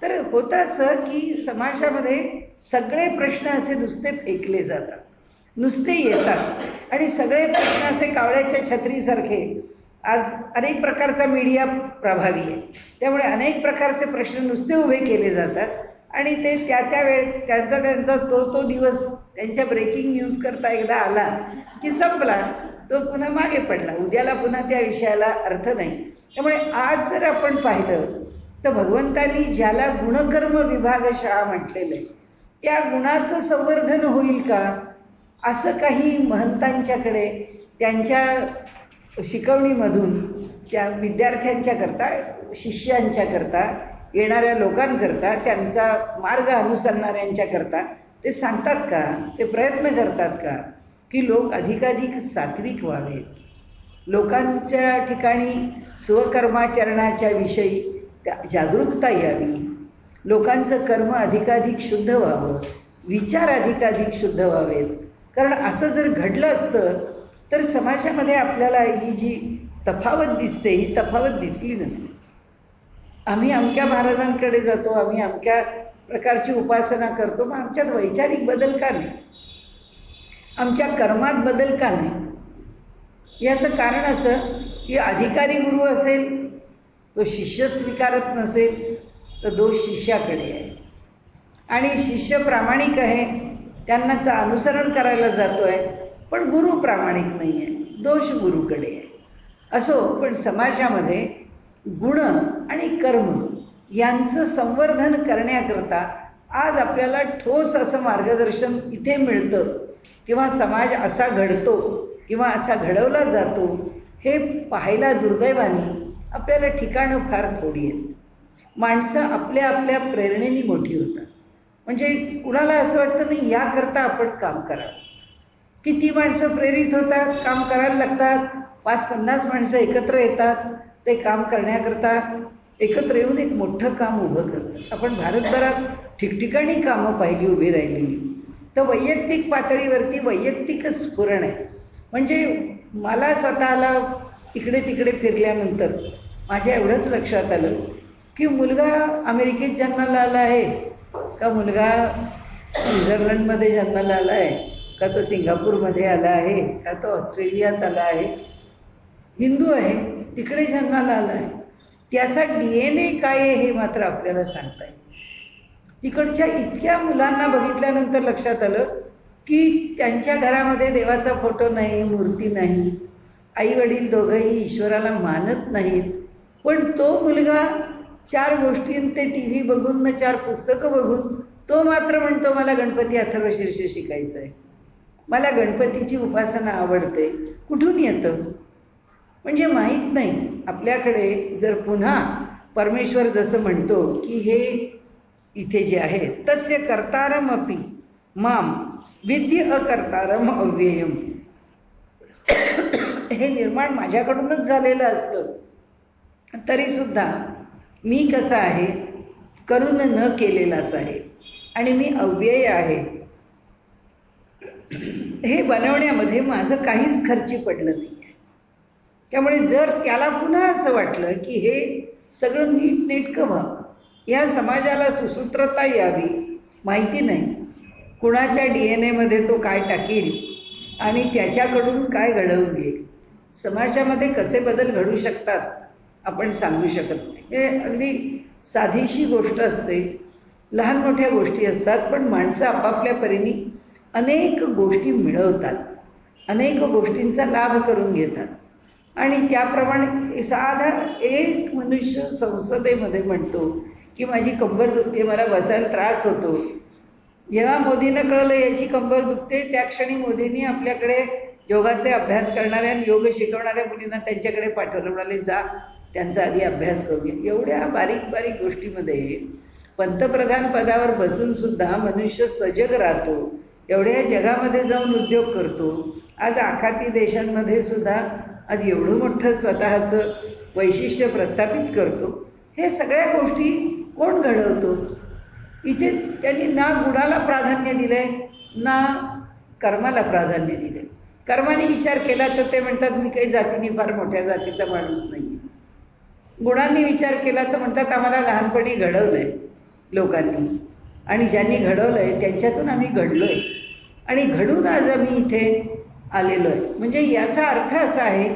तर होतं असं की समाजामध्ये सगळे प्रश्न असे नुसते फेकले जातात, नुसते येतात आणि सगळे प्रश्न असे कावळ्याच्या छत्रीसारखे. आज अनेक प्रकारचा मीडिया प्रभावी आहे, त्यामुळे अनेक प्रकारचे प्रश्न नुसते उभे केले जातात आणि ते त्या वेळ त्यांचा तो दिवस त्यांच्या ब्रेकिंग न्यूज करता एकदा आला की संपला, तो पुन्हा मागे पडला, उद्याला पुन्हा त्या विषयाला अर्थ नाही. त्यामुळे आज जर आपण पाहिलं तर भगवंतांनी ज्याला गुणकर्म विभागशः म्हटलेलं आहे त्या गुणाचं संवर्धन होईल का, असं काही महंतांच्याकडे त्यांच्या शिकवणीमधून त्या विद्यार्थ्यांच्या करता, शिष्यांच्या करता, येणाऱ्या लोकांकरता, त्यांचा मार्ग अनुसरणाऱ्यांच्या करता ते सांगतात का, ते प्रयत्न करतात का की लोक अधिकाधिक सात्विक व्हावेत, लोकांच्या ठिकाणी स्वकर्माचरणाच्या विषयी जागरूकता यावी, लोकांचं कर्म अधिकाधिक शुद्ध व्हावं, विचार अधिकाधिक शुद्ध व्हावेत. कारण असं जर घडलं असतं तर समाजामध्ये आपल्याला ही जी तफावत दिसते ही तफावत दिसली नसते. आम्ही अमक्या महाराजांकडे जातो, आम्ही अमक्या प्रकारची उपासना करतो, मग आमच्यात वैचारिक बदल का नाही, आमच्या कर्मात बदल का नाही? याचं कारण असं की अधिकारी गुरु असेल तो शिष्य स्वीकारत नसेल तर दोष शिष्याकडे आहे, आणि शिष्य प्रामाणिक आहे, त्यांनाचं अनुसरण करायला जातो आहे, पण गुरु प्रामाणिक नाही आहे, दोष गुरुकडे आहे. असो, पण समाजामध्ये गुण आणि कर्म यांचं संवर्धन करण्याकरता आज आपल्याला ठोस असं मार्गदर्शन इथे मिळतं किंवा समाज असा घडतो किंवा असा घडवला जातो हे पाहायला दुर्दैवाने आपल्याला ठिकाणं फार थोडी आहेत. माणसं आपल्या आपल्या प्रेरणेने मोठी होतात. म्हणजे कुणाला असं वाटतं नाही याकरता आपण काम करावं. किती माणसं प्रेरित होतात, काम करायला लागतात, 5-50 माणसं एकत्र येतात, ते काम करण्याकरता एकत्र येऊन एक मोठं काम उभं करतात. आपण भारतभरात ठिकठिकाणी कामं पाहिली उभी राहिलेली. तर वैयक्तिक पातळीवरती वैयक्तिक स्फुरण आहे. म्हणजे मला स्वतःला इकडे तिकडे फिरल्यानंतर माझ्या एवढंच लक्षात आलं की मुलगा अमेरिकेत जन्माला आला आहे का, मुलगा स्वित्झर्लंडमध्ये जन्माला आला आहे का, तो सिंगापूरमध्ये आला आहे का, तो ऑस्ट्रेलियात आला आहे, हिंदू आहे तिकडे जन्माला आला आहे, त्याचा DNA काय आहे हे मात्र आपल्याला सांगता येईल. तिकडच्या इतक्या मुलांना बघितल्यानंतर लक्षात आलं की त्यांच्या घरामध्ये देवाचा फोटो नाही, मूर्ती नाही, आई वडील दोघंही ईश्वराला मानत नाहीत, पण तो मुलगा 4 गोष्टी ते TV बघून न 4 पुस्तकं बघून तो मात्र म्हणतो मला गणपती अथर्वशीर्ष शिकायचं आहे, मला गणपतीची उपासना आवडते. कुठून येतं? म्हणजे माहीत नाही. आपल्याकडे जर पुन्हा परमेश्वर जसं म्हणतो की हे इथे जे आहे तस्य कर्तारम अपि माम विद्य अकर्तारम अव्ययम, हे निर्माण माझ्याकडूनच झालेलं असलं तरीसुद्धा मी कसा आहे, करून न केलेलाच आहे आणि मी अव्यय आहे. हे बनवण्यामध्ये माझं काहीच खर्ची पडलं नाही आहे. त्यामुळे जर त्याला पुन्हा असं वाटलं की हे सगळं नीटनेटकं व्हावं, या समाजाला सुसूत्रता यावी, माहिती नाही कुणाच्या DNA मध्ये तो काय टाकील आणि त्याच्याकडून काय घडवून घेईल. समाजामध्ये कसे बदल घडू शकतात आपण सांगू शकत नाही. हे अगदी साधीशी गोष्ट असते, लहान मोठ्या गोष्टी असतात, पण माणसं आपापल्या परीने अनेक गोष्टी मिळवतात, अनेक गोष्टींचा लाभ करून घेतात. आणि त्याप्रमाणे साधा एक मनुष्य संसदेमध्ये म्हणतो की माझी कंबर दुखते, मला बसायला त्रास होतो. जेव्हा मोदींना कळलं याची कंबर दुखते, त्या क्षणी मोदींनी आपल्याकडे योगाचे अभ्यास करणाऱ्या आणि योग शिकवणाऱ्या मुलींना त्यांच्याकडे पाठवलं, म्हणाले जा त्यांचा आधी अभ्यास करू घ्या. एवढ्या बारीक बारीक गोष्टीमध्ये पंतप्रधान पदावर बसून सुद्धा मनुष्य सजग राहतो, एवढ्या जगामध्ये जाऊन उद्योग करतो. आज आखाती देशांमध्ये सुद्धा आज एवढं मोठं स्वतःचं वैशिष्ट्य प्रस्थापित करतो. हे सगळ्या गोष्टी कोण घडवतो? इथे त्यांनी ना गुणाला प्राधान्य दिलंय ना कर्माला प्राधान्य दिलंय. कर्माने विचार केला तर ते म्हणतात मी काही जातीने फार मोठ्या जातीचा माणूस नाही. गुणांनी विचार केला तर म्हणतात आम्हाला लहानपणी घडवलंय लोकांनी, आणि ज्यांनी घडवलंय त्यांच्यातून आम्ही घडलोय आणि घडून आज आम्ही इथे आलेलो आहे. म्हणजे याचा अर्थ असा आहे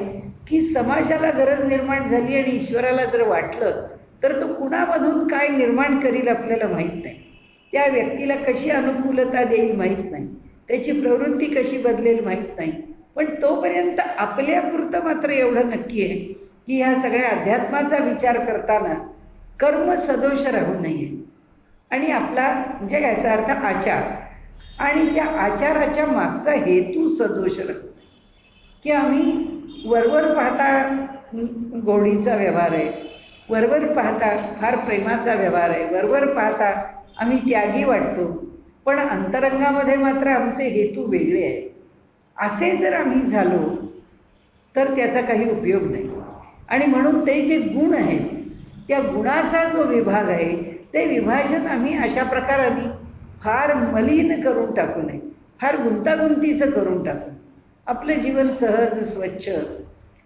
की समाजाला गरज निर्माण झाली आणि ईश्वराला जर वाटलं तर तो कुणामधून काय निर्माण करील आपल्याला माहीत नाही, त्या व्यक्तीला कशी अनुकूलता देईल माहीत नाही, त्याची प्रवृत्ती कशी बदलेल माहीत नाही. पण तोपर्यंत आपल्यापुरतं मात्र एवढं नक्की आहे की ह्या सगळ्या अध्यात्माचा विचार करताना कर्म सदोष राहू नये. आणि आपला म्हणजे याचा अर्थ आचार, आणि त्या आचाराच्या मागचा हेतू सदोष राहू नये. की आम्ही वरवर पाहता गोडीचा व्यवहार आहे, वरवर पाहता फार प्रेमाचा व्यवहार आहे, वरवर पाहता आम्ही त्यागी वाटतो, पण अंतरंगामध्ये मात्र आमचे हेतू वेगळे आहेत. असे जर आम्ही झालो तर त्याचा काही उपयोग नाही. आणि म्हणून ते जे गुण आहेत त्या गुणाचा जो विभाग आहे ते विभाजन आम्ही अशा प्रकाराने फार मलिन करून टाकू नये, फार गुंतागुंतीचं करून टाकू. आपलं जीवन सहज स्वच्छ,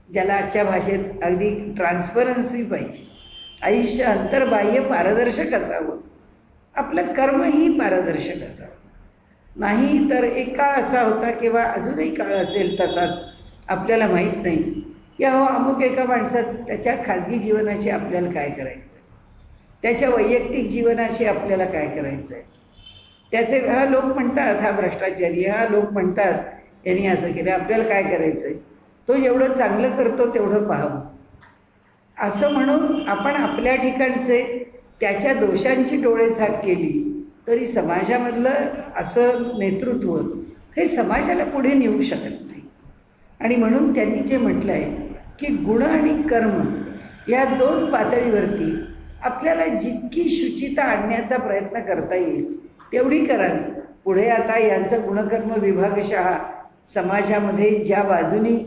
ज्याला आजच्या भाषेत अगदी ट्रान्सपरन्सी पाहिजे, आयुष्य अंतर्बाह्य पारदर्शक असावं, आपलं कर्मही पारदर्शक असावं. नाही तर एक काळ असा होता किंवा अजूनही काळ असेल तसाच आपल्याला माहीत नाही की अहो अमुक एका माणसात त्याच्या खाजगी जीवनाशी आपल्याला काय करायचं आहे, त्याच्या वैयक्तिक जीवनाशी आपल्याला काय करायचं आहे. त्याचे हा लोक म्हणतात हा भ्रष्टाचारी, हा लोक म्हणतात यांनी असं केलं, आपल्याला काय करायचं आहे, तो जेवढं चांगलं करतो तेवढं पाहावं. असं म्हणून आपण आपल्या ठिकाणचे त्याच्या दोषांची डोळेझाक केली तरी समाजामधलं असं नेतृत्व हे समाजाला पुढे नेऊ शकत नाही. आणि म्हणून त्यांनी जे म्हटलं आहे की गुण आणि कर्म या दोन पातळीवरती आपल्याला जितकी शुचिता आणण्याचा प्रयत्न करता येईल तेवढी करावी. पुढे आता यांचं गुणकर्म विभागशः समाजामध्ये ज्या बाजूनी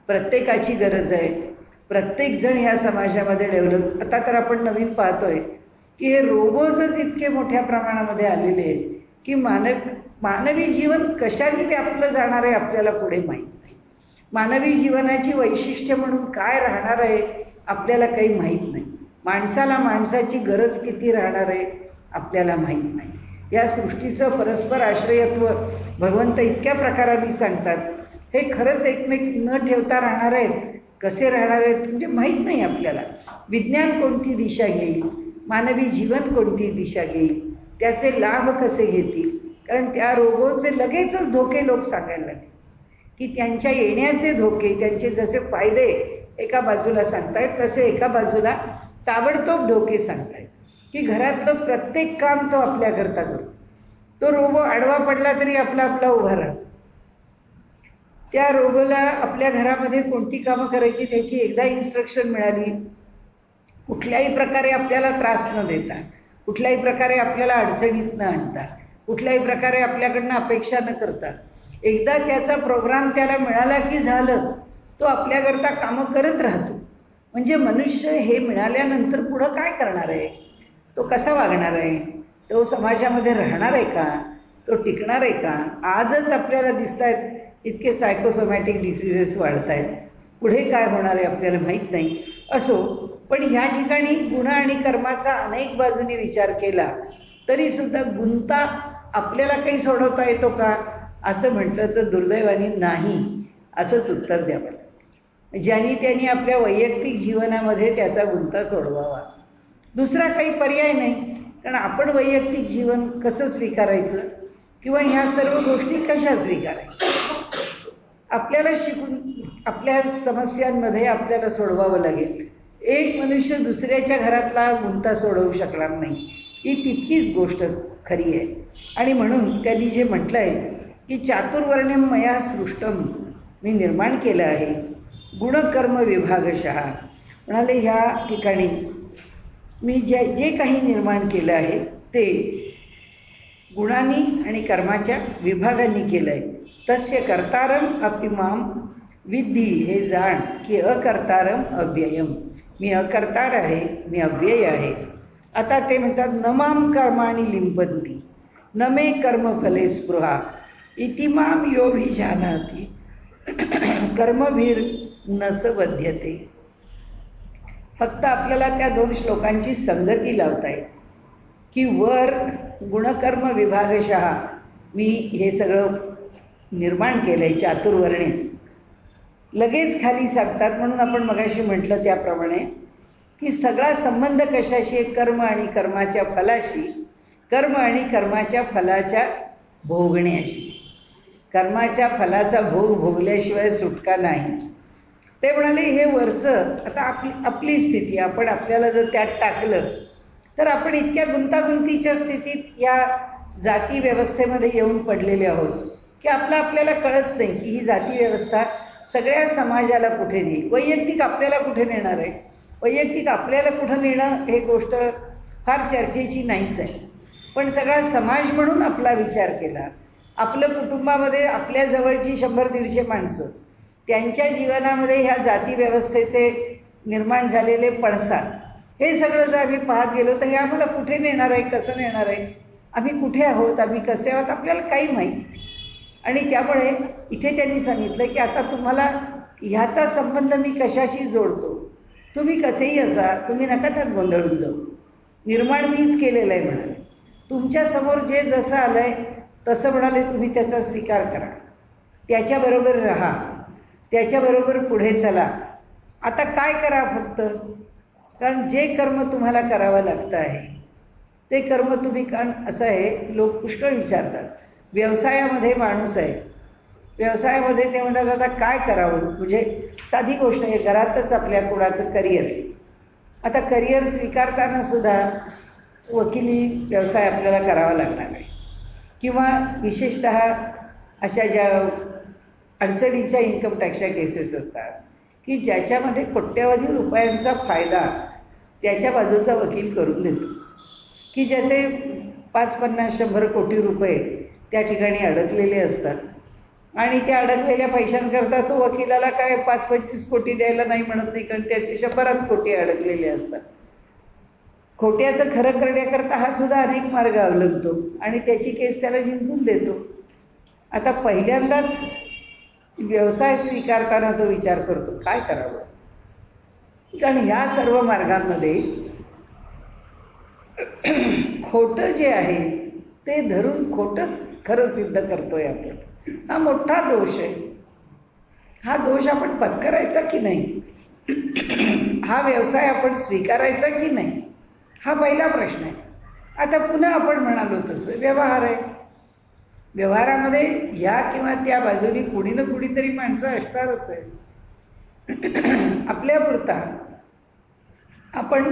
प्रत्येकाची गरज आहे, प्रत्येकजण ह्या समाजामध्ये डेव्हलप, आता तर आपण नवीन पाहतोय की हे रोबोजच इतके मोठ्या प्रमाणामध्ये आलेले आहेत की मानवी जीवन कशाने व्यापलं जाणार आहे आपल्याला पुढे माहीत नाही. मानवी जीवनाची वैशिष्ट्य म्हणून काय राहणार आहे आपल्याला काही माहीत नाही. माणसाला माणसाची गरज किती राहणार आहे आपल्याला माहीत नाही. या सृष्टीचं परस्पर आश्रयत्व भगवंत इतक्या प्रकारांनी सांगतात, हे खरंच एकमेक न ठेवता राहणार आहेत, कसे राहणार आहेत म्हणजे माहीत नाही आपल्याला. विज्ञान कोणती दिशा घेईल, मानवी जीवन कोणती दिशा घेईल, त्याचे लाभ कसे घेतील. कारण त्या रोबोचे लगेचच धोके लोक सांगायला लागले की त्यांच्या येण्याचे धोके, त्यांचे जसे फायदे एका बाजूला सांगतायत तसे एका बाजूला ताबडतोब धोके सांगतायत की घरातलं प्रत्येक काम तो आपल्याकरता करू. तो रोबो आडवा पडला तरी आपला उभा राहतो. त्या रोबोला आपल्या घरामध्ये कोणती कामं करायची त्याची एकदा इन्स्ट्रक्शन मिळाली, कुठल्याही प्रकारे आपल्याला त्रास न देता, कुठल्याही प्रकारे आपल्याला अडचणीत न आणता, कुठल्याही प्रकारे आपल्याकडनं अपेक्षा न करता, एकदा त्याचा प्रोग्राम त्याला मिळाला की झालं, तो आपल्याकरता कामं करत राहतो. म्हणजे मनुष्य हे मिळाल्यानंतर पुढं काय करणार आहे, तो कसा वागणार आहे, तो समाजामध्ये राहणार आहे का, तो टिकणार आहे का. आजच आपल्याला दिसत आहेत इतके सायकोसोमॅटिक डिसिजेस वाढत आहेत. पुढे काय होणार आहे आपल्याला माहीत नाही. असो, पण ह्या ठिकाणी गुण आणि कर्माचा अनेक बाजूनी विचार केला तरी सुद्धा गुंता आपल्याला काही सोडवता येतो का असं म्हटलं तर दुर्दैवाने नाही असंच उत्तर द्यावं लागेल. ज्यांनी त्यांनी आपल्या वैयक्तिक जीवनामध्ये त्याचा गुंता सोडवावा. दुसरा काही पर्याय नाही. कारण आपण वैयक्तिक जीवन कसं स्वीकारायचं किंवा ह्या सर्व गोष्टी कशा स्वीकारायच्या आपल्याला शिकून आपल्या समस्यांमध्ये आपल्याला सोडवावं लागेल. एक मनुष्य दुसऱ्याच्या घरातला गुंता सोडवू शकणार नाही, ही तितकीच गोष्ट खरी आहे. आणि म्हणून त्यांनी जे म्हटलं आहे की चातुर्वर्ण्यम मया सृष्टम, मी निर्माण केलं आहे गुणकर्म विभागशः. म्हणाले ह्या ठिकाणी मी जे काही निर्माण केलं आहे ते गुणांनी आणि कर्माच्या विभागांनी केलं आहे. तस्य कर्तारम अपि माम विद्धी, हे जाण की अकर्तारम अव्ययम, मी अकर्तार आहे, मी अव्यय आहे. आता ते म्हणतात न माम कर्माणि लिंपन्ति न मे कर्मफले स्पृहा इति माम योऽभिजानाति कर्मवीर न स बध्यते. फक्त आपल्याला त्या दोन श्लोकांची संगती लावता येते की वर गुणकर्म विभागशः मी हे सगळं निर्माण केलं आहे चातुर्वर्ण्य, लगेच खाली सांगतात. म्हणून आपण मगाशी म्हटलं त्याप्रमाणे की सगळा संबंध कशाशी आहे, कर्म आणि कर्माच्या फलाशी, कर्म आणि कर्माच्या फलाच्या भोगण्याशी. कर्माच्या फलाचा भोग भोगल्याशिवाय सुटका नाही. ते म्हणाले हे वरचं आता आपली स्थिती, आपण आपल्याला जर त्यात टाकलं तर आपण इतक्या गुंतागुंतीच्या स्थितीत या जाती व्यवस्थेमध्ये येऊन पडलेले आहोत की आपल्याला कळत नाही की ही जाती व्यवस्था सगळ्या समाजाला कुठे नेईल, वैयक्तिक आपल्याला कुठे नेणार आहे. वैयक्तिक आपल्याला कुठं नेणं हे गोष्ट फार चर्चेची नाहीच आहे. पण सगळा समाज म्हणून आपला विचार केला, आपलं कुटुंबामध्ये आपल्या जवळची 100-150 माणसं, त्यांच्या जीवनामध्ये ह्या जाती व्यवस्थेचे निर्माण झालेले पडसाद, हे सगळं जर आम्ही पाहत गेलो तर हे आम्हाला कुठे नेणार आहे, कसं नेणार आहे, आम्ही कुठे आहोत, आम्ही कसे आहोत, आपल्याला काही माहीत नाही. आणि त्यामुळे इथे त्यांनी सांगितलं की आता तुम्हाला ह्याचा संबंध मी कशाशी जोडतो, तुम्ही कसेही असा, तुम्ही नका त्यात गोंधळून जाऊ. निर्माण मीच केलेलं आहे म्हणाले. तुमच्यासमोर जे जसं आलं आहे तसं म्हणाले तुम्ही त्याचा स्वीकार करा, त्याच्याबरोबर राहा, त्याच्याबरोबर पुढे चला. आता काय करा फक्त, कारण जे कर्म तुम्हाला करावं लागतं आहे ते कर्म तुम्ही, कारण असं आहे लोक पुष्कळ विचारतात, व्यवसायामध्ये माणूस आहे, व्यवसायामध्ये ते म्हणतात आता काय करावं, म्हणजे साधी गोष्ट आहे, घरातच आपल्या कोणाचं करिअर आहे. आता करिअर स्वीकारताना सुद्धा वकिली व्यवसाय आपल्याला करावा लागणार आहे किंवा विशेषतः अशा ज्या अडचणीच्या इन्कम टॅक्सच्या केसेस असतात की ज्याच्यामध्ये कोट्यवधी रुपयांचा फायदा त्याच्या बाजूचा वकील करून देतो, की ज्याचे 5-50-100 कोटी रुपये त्या ठिकाणी अडकलेले असतात आणि त्या अडकलेल्या पैशांकरता तो वकिलाला काय 5-25 कोटी द्यायला नाही म्हणत नाही, कारण त्याचे 100 कोटी अडकलेले असतात. खोट्याचं खरं करण्याकरता हा सुद्धा अनेक मार्ग अवलंबतो आणि त्याची केस त्याला जिंकून देतो. आता पहिल्यांदाच व्यवसाय स्वीकारताना तो विचार करतो काय करावं, कारण ह्या सर्व मार्गांमध्ये खोटं जे आहे ते धरून खोटंच खरं सिद्ध करतोय आपण. हा मोठा दोष आहे. हा दोष आपण पत्करायचा की नाही, हा व्यवसाय आपण स्वीकारायचा की नाही, हा पहिला प्रश्न आहे. आता पुन्हा आपण म्हणालो तसं व्यवहार आहे, व्यवहारामध्ये ह्या किंवा त्या बाजूनी कुणी ना कुणीतरी माणसं असणारच आहे. आपल्यापुरता आपण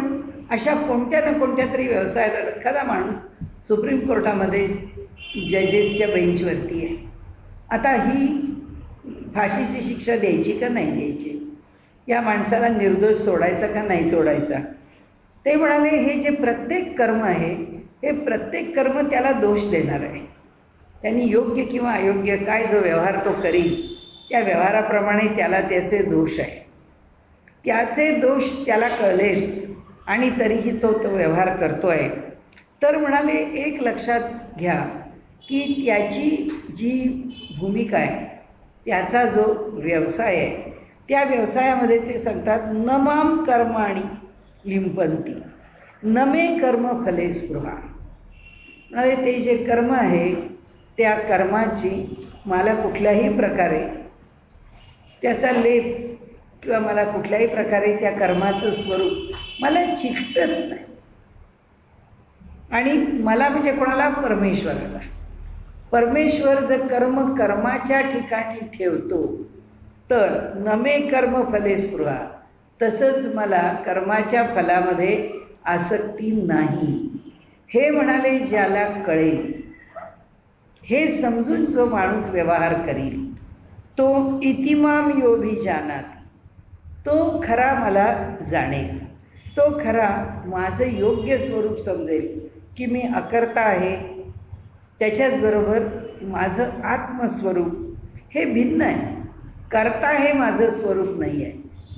अशा कोणत्या ना कोणत्या तरी व्यवसायात, एखादा माणूस सुप्रीम कोर्टामध्ये जजेसच्या बेंचवरती आहे, आता ही फाशीची शिक्षा द्यायची का नाही द्यायची, या माणसाला निर्दोष सोडायचा का नाही सोडायचा. ते म्हणाले हे जे प्रत्येक कर्म आहे हे प्रत्येक कर्म त्याला दोष देणार आहे. त्यांनी योग्य किंवा अयोग्य काय जो व्यवहार तो करील त्या व्यवहाराप्रमाणे त्याला त्याचे दोष आहे, त्याचे दोष त्याला कळलेत आणि तरीही तो व्यवहार करतो आहे. तर म्हणाले एक लक्षात घ्या की त्याची जी भूमिका आहे, त्याचा जो व्यवसाय आहे, त्या व्यवसायामध्ये ते सांगतात नमाम कर्माणी लिंपंती नमे कर्म फले स्पृहा. म्हणजे ते जे कर्म आहे त्या कर्माची मला कुठल्याही प्रकारे त्याचा लेप किंवा मला कुठल्याही प्रकारे त्या कर्माचं स्वरूप मला चिकटत नाही. आणि मला म्हणजे कोणाला? परमेश्वराला. परमेश्वर जर कर्म कर्माच्या ठिकाणी ठेवतो तर नमे कर्म फले स्पृहा, तसंच मला कर्माच्या फलामध्ये आसक्ती नाही. हे म्हणाले ज्याला कळेल, हे समजून जो माणूस व्यवहार करील तो इतिमाम योभिजानाति, तो खरा मला जाणेल, तो खरा माझं योग्य स्वरूप समजेल की मी अकर्ता आहे. त्याच्याचबरोबर माझं आत्मस्वरूप हे भिन्न आहे. कर्ता हे माझं स्वरूप नाही आहे.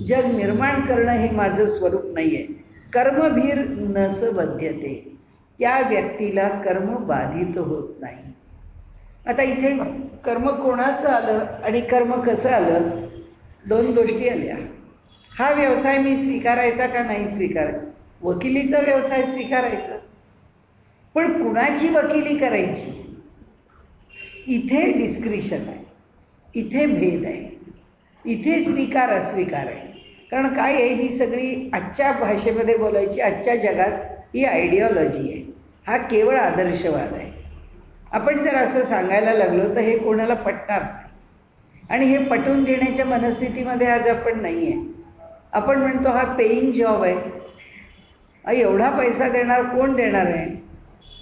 जग निर्माण करणं हे माझं स्वरूप नाही आहे. कर्मभीर नस बध्यते, त्या व्यक्तीला कर्म बाधित होत नाही. आता इथे कर्म कोणाचं आलं आणि कर्म कसं आलं? दोन गोष्टी आल्या. हा व्यवसाय मी स्वीकारायचा का नाही स्वीकारायचा? वकिलीचा व्यवसाय स्वीकारायचा, पण कुणाची वकिली करायची? इथे डिस्क्रिशन आहे, इथे भेद आहे, इथे स्वीकार अस्वीकार आहे. कारण काय आहे, ही सगळी आजच्या भाषेमध्ये बोलायची, आजच्या जगात ही आयडिओलॉजी आहे. हा केवळ आदर्शवाद आहे. आपण जर असं सांगायला लागलो तर हे कोणाला पटणार नाही. आणि हे पटवून देण्याच्या मनस्थितीमध्ये आज आपण नाही आहे. आपण म्हणतो हा पेईंग जॉब आहे, एवढा पैसा देणार कोण देणार आहे?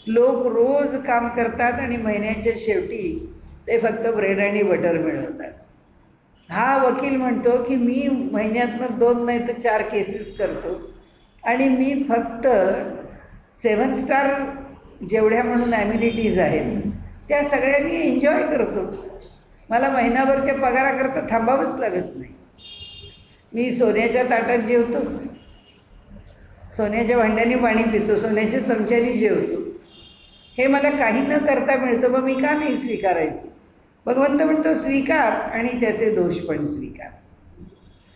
लोक रोज काम करतात आणि महिन्याच्या शेवटी ते फक्त ब्रेड आणि बटर मिळवतात. हा वकील म्हणतो की मी महिन्यातनं 2 नाही तर 4 केसेस करतो आणि मी फक्त 7 स्टार जेवढ्या म्हणून ॲम्युनिटीज आहेत त्या सगळ्या मी एन्जॉय करतो. मला महिनाभर त्या पगाराकरता थांबावंच लागत नाही. मी सोन्याच्या ताटात जेवतो, सोन्याच्या भांड्याने पाणी पितो, सोन्याच्या चमच्याने जेवतो. हे मला काही न करता मिळतं, मग मी का नाही स्वीकारायचं? भगवंत म्हणतो स्वीकार आणि त्याचे दोष पण स्वीकार.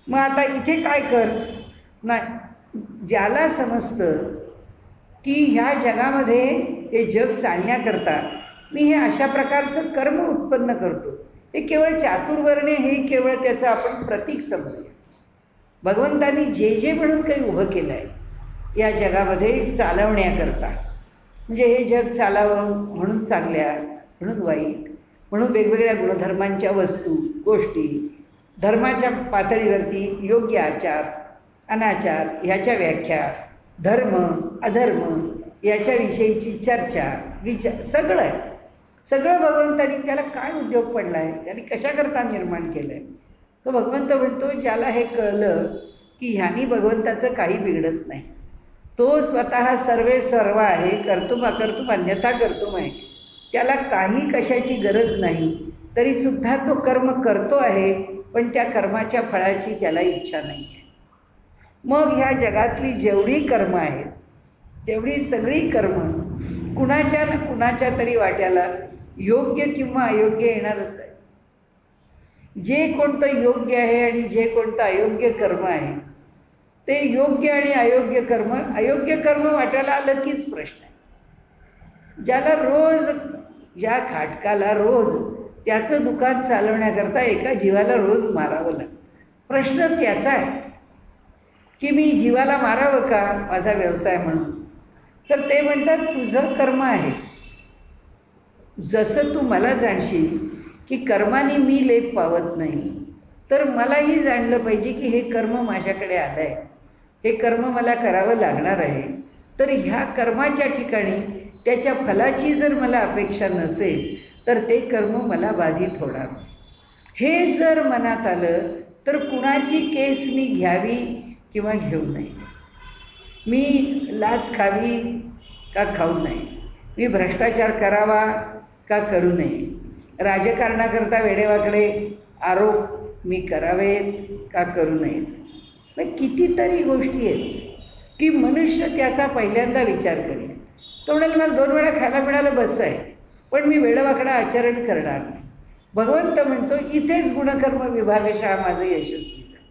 मग आता इथे काय कर? नाही, ज्याला समजतं की ह्या जगामध्ये हे जग चालण्याकरता मी हे अशा प्रकारचं कर्म उत्पन्न करतो, हे केवळ चातुर्वर्ण्य, हे केवळ त्याचं आपण प्रतीक समजूया. भगवंतांनी जे जे म्हणून काही उभं केलं आहे या जगामध्ये चालवण्याकरता, म्हणजे हे जग चालावं म्हणून चांगल्या, म्हणून वाईट, म्हणून वेगवेगळ्या गुणधर्मांच्या वस्तू गोष्टी, धर्माच्या पातळीवरती योग्य आचार अनाचार ह्याच्या व्याख्या, धर्म अधर्म याच्याविषयीची चर्चा विचार, सगळं आहे. सगळं भगवंतानी त्याला काय उद्योग पडला आहे, त्याने कशाकरता निर्माण केलं आहे? तो भगवंत म्हणतो ज्याला हे कळलं की ह्यानी भगवंताचं काही बिघडत नाही, तो स्वतः सर्वे सर्व आहे, कर्तुम अकर्तुम अन्यथा कर्तुम आहे, त्याला काही कशाची गरज नाही, तरीसुद्धा तो कर्म करतो आहे, पण त्या कर्माच्या फळाची त्याला इच्छा नाही आहे. मग ह्या जगातली जेवढी कर्म आहेत तेवढी सगळी कर्म कुणाच्या ना कुणाच्या तरी वाट्याला योग्य किंवा अयोग्य येणारच आहे. जे कोणतं योग्य आहे आणि जे कोणतं अयोग्य कर्म आहे ते योग्य आणि अयोग्य कर्म वाट्याला आलं कीच प्रश्न आहे. ज्याला रोज, ज्या खाटकाला रोज त्याचं दुकान चालवण्याकरता एका जीवाला रोज मारावं लागतं, प्रश्न त्याचा आहे की मी जीवाला मारावं का माझा व्यवसाय म्हणून? तर ते म्हणतात तुझं कर्म आहे. जसं तू मला जाणशील की कर्माने मी लेप पावत नाही, तर मलाही जाणलं पाहिजे की हे कर्म माझ्याकडे आलं आहे, हे कर्म मला करावं लागणार आहे. तर ह्या कर्माच्या ठिकाणी त्याच्या फलाची जर मला अपेक्षा नसेल तर ते कर्म मला बाधित होणार. हे जर मनात आलं तर कुणाची केस मी घ्यावी किंवा घेऊ नये, मी लाच खावी का खाऊ नये, मी भ्रष्टाचार करावा का करू नये, राजकारणाकरता वेडेवाकडे आरोप मी करावेत का करू नयेत. मग कितीतरी गोष्टी आहेत की मनुष्य त्याचा पहिल्यांदा विचार करेल. तो म्हणाल मला 2 वेळा खायला मिळालं बस आहे, पण मी वेडवाकडं आचरण करणार नाही. भगवंत म्हणतो इथेच गुणकर्म विभागशः माझं यशस्वी झालं.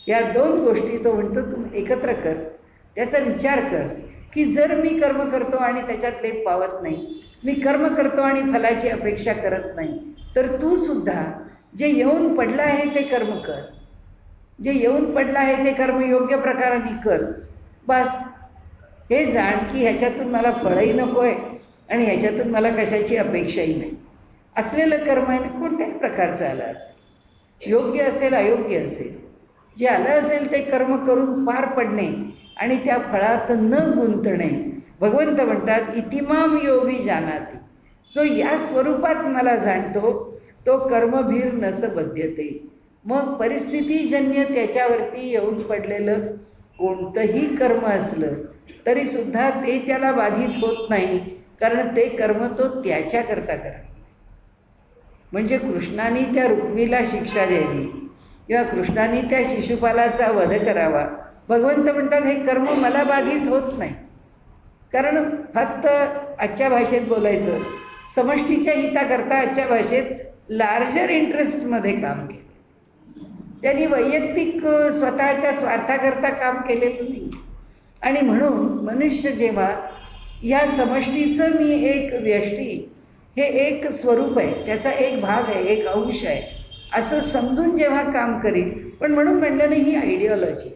या दोन गोष्टी तो म्हणतो तू एकत्र कर, त्याचा विचार कर की जर मी कर्म करतो आणि त्याच्यात लेप पावत नाही, मी कर्म करतो आणि फलाची अपेक्षा करत नाही, तर तू सुद्धा जे येऊन पडलं आहे ते कर्म कर, जे येऊन पडलं आहे ते कर्म योग्य प्रकाराने कर. बस हे जाण की ह्याच्यातून मला फळही नको आहे आणि ह्याच्यातून मला कशाची अपेक्षाही नाही. असलेलं कर्म आहे कोणत्याही प्रकारचं आलं असेल, योग्य असेल अयोग्य असेल, जे आलं असेल ते कर्म करून पार पडणे आणि त्या फळात न गुंतणे. भगवंत म्हणतात इतिमाम योगी जानाती, जो या स्वरूपात मला जाणतो तो कर्मभीर नस बध्यते. मग परिस्थितीजन्य त्याच्यावरती येऊन पडलेलं कोणतंही कर्म असलं तरी सुद्धा ते त्याला बाधित होत नाही, कारण ते कर्म तो त्याच्याकरता करा. म्हणजे कृष्णाने त्या रुक्मीला शिक्षा द्यावी किंवा कृष्णाने त्या शिशुपालाचा वध करावा, भगवंत म्हणतात हे कर्म मला बाधित होत नाही. कारण फक्त आजच्या भाषेत बोलायचं, समष्टीच्या हिताकरता आजच्या भाषेत लार्जर इंटरेस्टमध्ये काम केलं. त्यांनी वैयक्तिक स्वतःच्या स्वार्थाकरता काम केलेलं नाही. आणि म्हणून मनुष्य जेव्हा या समष्टीचं मी एक व्यष्टी, हे एक स्वरूप आहे, त्याचा एक भाग आहे, एक अंश आहे, असं समजून जेव्हा काम करील. पण म्हणून म्हणलं नाही ही आयडिओलॉजी,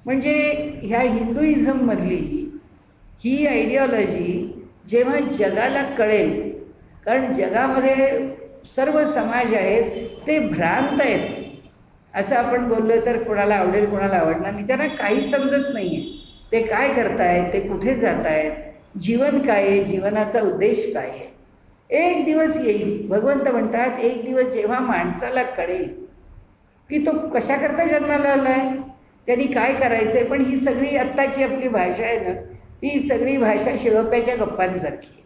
म्हणजे ह्या हिंदुइझममधली ही आयडिओलॉजी जेव्हा जगाला कळेल, कारण जगामध्ये सर्व समाज आहेत ते भ्रांत आहेत. असं आपण बोललं तर कोणाला आवडेल कोणाला आवडणार नाही, त्यांना काही समजत नाही आहे ते काय करतायत, ते कुठे जात आहेत, जीवन काय आहे, जीवनाचा उद्देश काय आहे. एक दिवस येईल, भगवंत म्हणतात एक दिवस जेव्हा माणसाला कळेल की तो कशाकरता जन्माला आला आहे, त्यांनी काय करायचं आहे. पण ही सगळी आत्ताची आपली भाषा आहे ना, ही सगळी भाषा शिळोप्याच्या गप्पांसारखी आहे.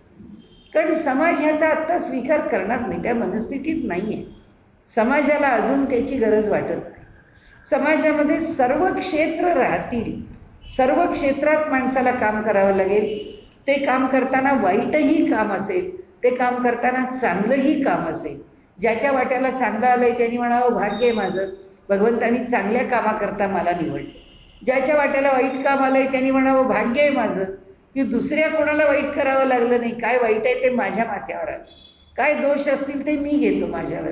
कारण समाज ह्याचा आत्ता स्वीकार करणार नाही, त्या मनस्थितीत नाही आहे. समाजाला अजून त्याची गरज वाटत नाही. समाजामध्ये सर्व क्षेत्र राहतील, सर्व क्षेत्रात माणसाला काम करावं लागेल. ते काम करताना वाईटही काम असेल, ते काम करताना चांगलंही काम असेल. ज्याच्या वाट्याला चांगलं आलंय त्यांनी म्हणावं भाग्य आहे माझं, भगवंतानी चांगल्या कामाकरता मला निवडलं. ज्याच्या वाट्याला वाईट काम आलंय त्यांनी म्हणावं भाग्य आहे माझं की दुसऱ्या कोणाला वाईट करावं लागलं नाही, काय वाईट आहे ते माझ्या माथ्यावर आलं, काय दोष असतील ते मी घेतो माझ्यावर,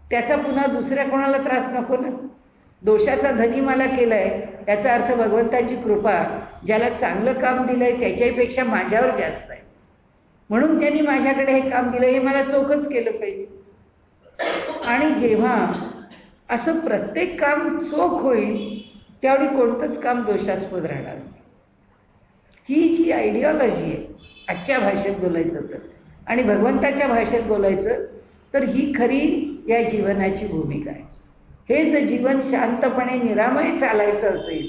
त्याचा पुन्हा दुसऱ्या कोणाला त्रास नको ना. दोषाचा धनी मला केलाय याचा अर्थ भगवंताची कृपा, ज्याला चांगलं काम दिलंय त्याच्यापेक्षा माझ्यावर जास्त आहे, म्हणून त्यांनी माझ्याकडे हे काम दिलं, हे मला चोखच केलं पाहिजे. आणि जेव्हा असं प्रत्येक काम चोख होईल त्यावेळी कोणतंच काम दोषास्पद राहणार नाही. ही जी आयडिओलॉजी आहे आजच्या भाषेत बोलायचं तर, आणि भगवंताच्या भाषेत बोलायचं तर ही खरी या जीवनाची भूमिका आहे. हे जर जीवन शांतपणे निरामय चालायचं असेल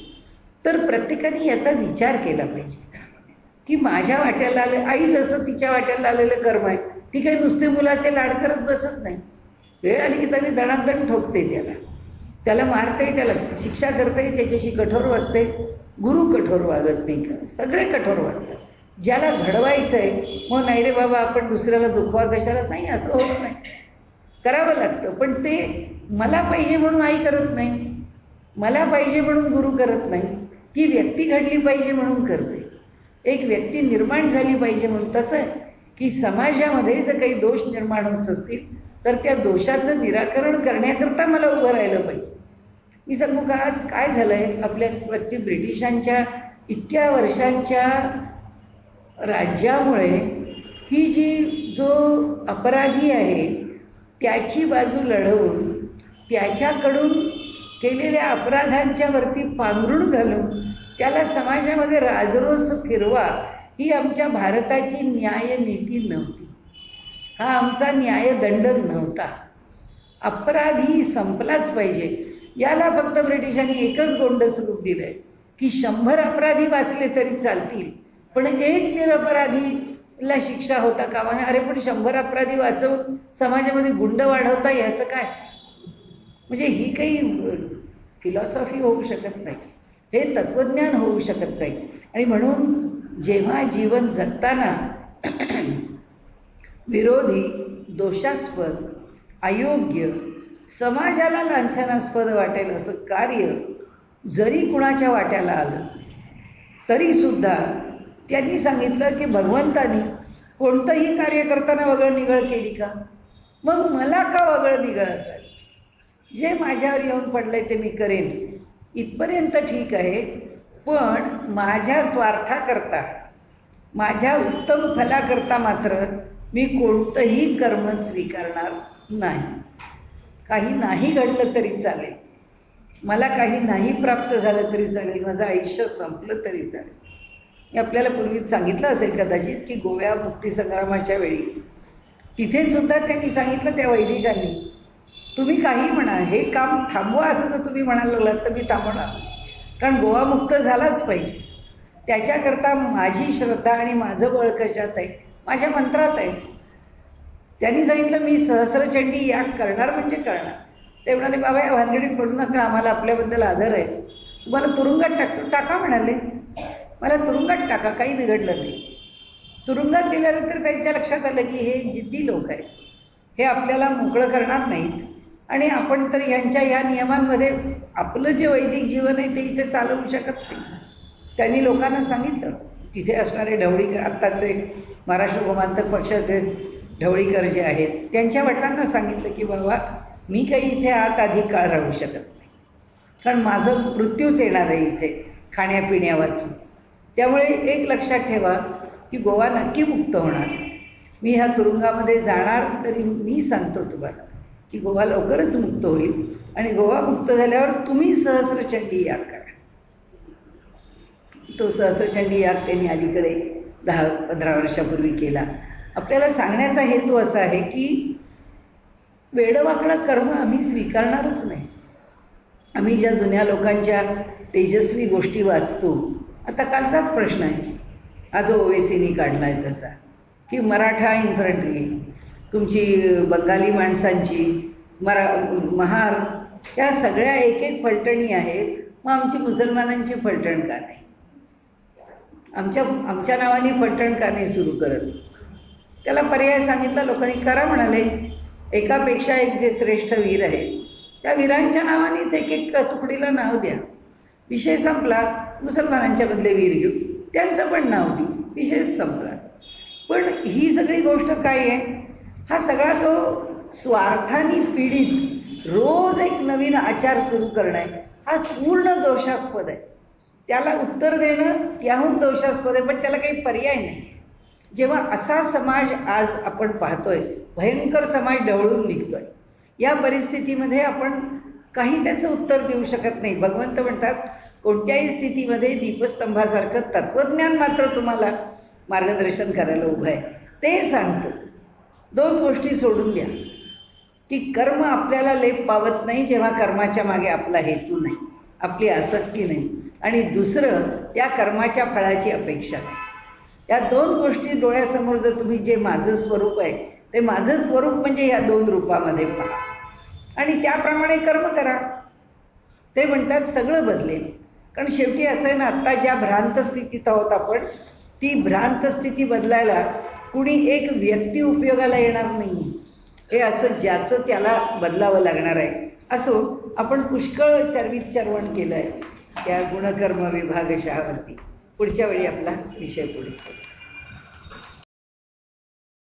तर प्रत्येकाने याचा विचार केला पाहिजे की माझ्या वाट्याला आले, आई जसं तिच्या वाट्याला आलेलं कर्म आहे, ती काही नुसते मुलाचे लाड करत बसत नाही. वेळ आली की त्याने दणादण ठोकते, त्याला मारते, त्याला शिक्षा करते, त्याच्याशी कठोर वागते. गुरु कठोर वागत नाही का, सगळे कठोर वागतात. ज्याला घडवायचं आहे मग नाही रे बाबा आपण दुसऱ्याला दुखवा कशाला, नाही असं होत नाही, करावं लागतं. पण ते मला पाहिजे म्हणून आई करत नाही, मला पाहिजे म्हणून गुरु करत नाही, ती व्यक्ती घडली पाहिजे म्हणून करते, एक व्यक्ती निर्माण झाली पाहिजे म्हणून. तसं आहे की समाजामध्ये जर काही दोष निर्माण होत असतील तर त्या दोषाचं निराकरण करण्याकरता मला उभं राहिलं पाहिजे. मी सांगू का आज काय झालं आहे आपल्यावरची ब्रिटिशांच्या इतक्या वर्षांच्या राज्यामुळे ही जी जो अपराधी आहे त्याची बाजू लढवून त्याच्याकडून केलेल्या अपराधांच्या वरती पांघरूण घालून त्याला समाजामध्ये राजरोस फिरवा, ही आमच्या भारताची न्यायनीती नव्हती, हा आमचा न्यायदंड नव्हता. अपराधी संपलाच पाहिजे. याला फक्त ब्रिटिशांनी एकच गोंडस रूप दिलंय की 100 अपराधी वाचले तरी चालतील पण एक निरपराधीला शिक्षा होता कामा नये. अरे पण 100 अपराधी वाचवून समाजामध्ये गुंड वाढवता याचं काय, म्हणजे ही काही फिलॉसॉफी होऊ शकत नाही, हे तत्वज्ञान होऊ शकत नाही. आणि म्हणून जेव्हा जीवन जगताना विरोधी, दोषास्पद, अयोग्य समाजाला लांछनास्पद वाटेल असं कार्य जरी कुणाच्या वाट्याला आलं तरी सुद्धा त्यांनी सांगितलं की भगवंतानी कोणतंही कार्य करताना वगळ निगळ केली का? मग मला का वगळ निगळ असेल? जे माझ्यावर येऊन पडलंय ते मी करेन इथपर्यंत ठीक आहे, पण माझ्या स्वार्थाकरता, माझ्या उत्तम फलाकरता मात्र मी कोणतंही कर्म स्वीकारणार नाही. काही नाही घडलं तरी चालेल, मला काही नाही प्राप्त झालं तरी चालेल, माझं आयुष्य संपलं तरी चालेल. मी आपल्याला पूर्वीच सांगितलं असेल कदाचित की गोव्या मुक्तीसंग्रामाच्या वेळी तिथे सुद्धा त्यांनी सांगितलं त्या वैदिकांनी, तुम्ही काही म्हणा, हे काम थांबवा असं जर तुम्ही म्हणायला लागलात तर मी थांबवणार, कारण गोवा मुक्त झालाच पाहिजे. त्याच्याकरता माझी श्रद्धा आणि माझं बळ कशात आहे? माझ्या मंत्रात आहे. त्यांनी सांगितलं मी सहस्रचंडी याग करणार म्हणजे करणार. ते म्हणाले बाबा या भानगडीत पडू नका, आम्हाला आपल्याबद्दल आदर आहे, तुम्हाला तुरुंगात टाकतो, टाका म्हणाले. मला तुरुंगात टाका, काही बिघडलं नाही. तुरुंगात गेल्यानंतर त्यांच्या लक्षात आलं की हे जिद्दी लोक आहेत, हे आपल्याला मोकळं करणार नाहीत आणि आपण तर यांच्या ह्या नियमांमध्ये आपलं जे वैदिक जीवन आहे ते इथे चालवू शकत नाही. त्यांनी लोकांना सांगितलं, तिथे असणारे ढवळीकर, आत्ताचे महाराष्ट्र गोमांतक पक्षाचे ढवळीकर जे आहेत, त्यांच्या वडिलांना सांगितलं की बाबा मी काही इथे आत अधिक काळ राहू शकत नाही, कारण माझं मृत्यूच येणार आहे इथे खाण्यापिण्या वाचून. त्यामुळे एक लक्षात ठेवा की गोवा नक्की मुक्त होणार. मी ह्या तुरुंगामध्ये जाणार तरी मी सांगतो तुम्हाला की गोवा लवकरच मुक्त होईल आणि गोवा मुक्त झाल्यावर तुम्ही सहस्रचंडी याग करा. तो सहस्रचंडी याग त्यांनी अलीकडे 10-15 वर्षापूर्वी केला. आपल्याला सांगण्याचा हेतू असा आहे की वेडवाकडं कर्म आम्ही स्वीकारणारच नाही. आम्ही ज्या जुन्या लोकांच्या तेजस्वी गोष्टी वाचतो, आता कालचाच प्रश्न आहे हा जो ओवेसीनी काढला आहे तसा, की मराठा इन्फंट्री, तुमची बंगाली माणसांची, महार, या सगळ्या एक एक फलटणी आहेत, मग आमची मुसलमानांची फलटण का नाही? आमच्या नावाने फलटण का नाही सुरू करत? त्याला पर्याय सांगितला लोकांनी, करा म्हणाले. एकापेक्षा एक जे श्रेष्ठ वीर आहे त्या वीरांच्या नावानेच एक एक तुकडीला नाव द्या, विषय संपला. मुसलमानांच्या बदले वीर घेऊ, त्यांचं पण नाव घेऊ, विषय संपला. पण ही सगळी गोष्ट काय आहे? हा सगळा जो स्वार्थाने पीडित रोज एक नवीन आचार सुरू करणं आहे, हा पूर्ण दोषास्पद आहे. त्याला उत्तर देणं त्याहून दोषास्पद आहे, पण त्याला काही पर्याय नाही. जेव्हा असा समाज आज आपण पाहतोय, भयंकर समाज ढवळून निघतोय, या परिस्थितीमध्ये आपण काही त्याचं उत्तर देऊ शकत नाही. भगवंत म्हणतात कोणत्याही स्थितीमध्ये दीपस्तंभासारखं तत्वज्ञान मात्र तुम्हाला मार्गदर्शन करायला उभं आहे. ते सांगतो 2 गोष्टी सोडून द्या की कर्म आपल्याला लेप पावत नाही जेव्हा कर्माच्या मागे आपला हेतू नाही, आपली आसक्ती नाही, आणि दुसरं त्या कर्माच्या फळाची अपेक्षा नाही. या 2 गोष्टी डोळ्यासमोर जर तुम्ही, जे माझं स्वरूप आहे ते माझं स्वरूप म्हणजे या 2 रूपामध्ये पहा आणि त्याप्रमाणे कर्म करा. ते म्हणतात सगळं बदलेल. कारण शेवटी असं आहे ना, आत्ता ज्या भ्रांत स्थितीत आहोत आपण, ती भ्रांत स्थिती बदलायला कुणी एक व्यक्ती उपयोगाला येणार नाही. हे असं ज्याचं त्याला बदलावं लागणार आहे. असो, आपण पुष्कळ चर्वित चर्वण केलं आहे त्या गुणकर्म विभागशःवरती. पुढच्या वेळी आपला विषय पुढे सोडू.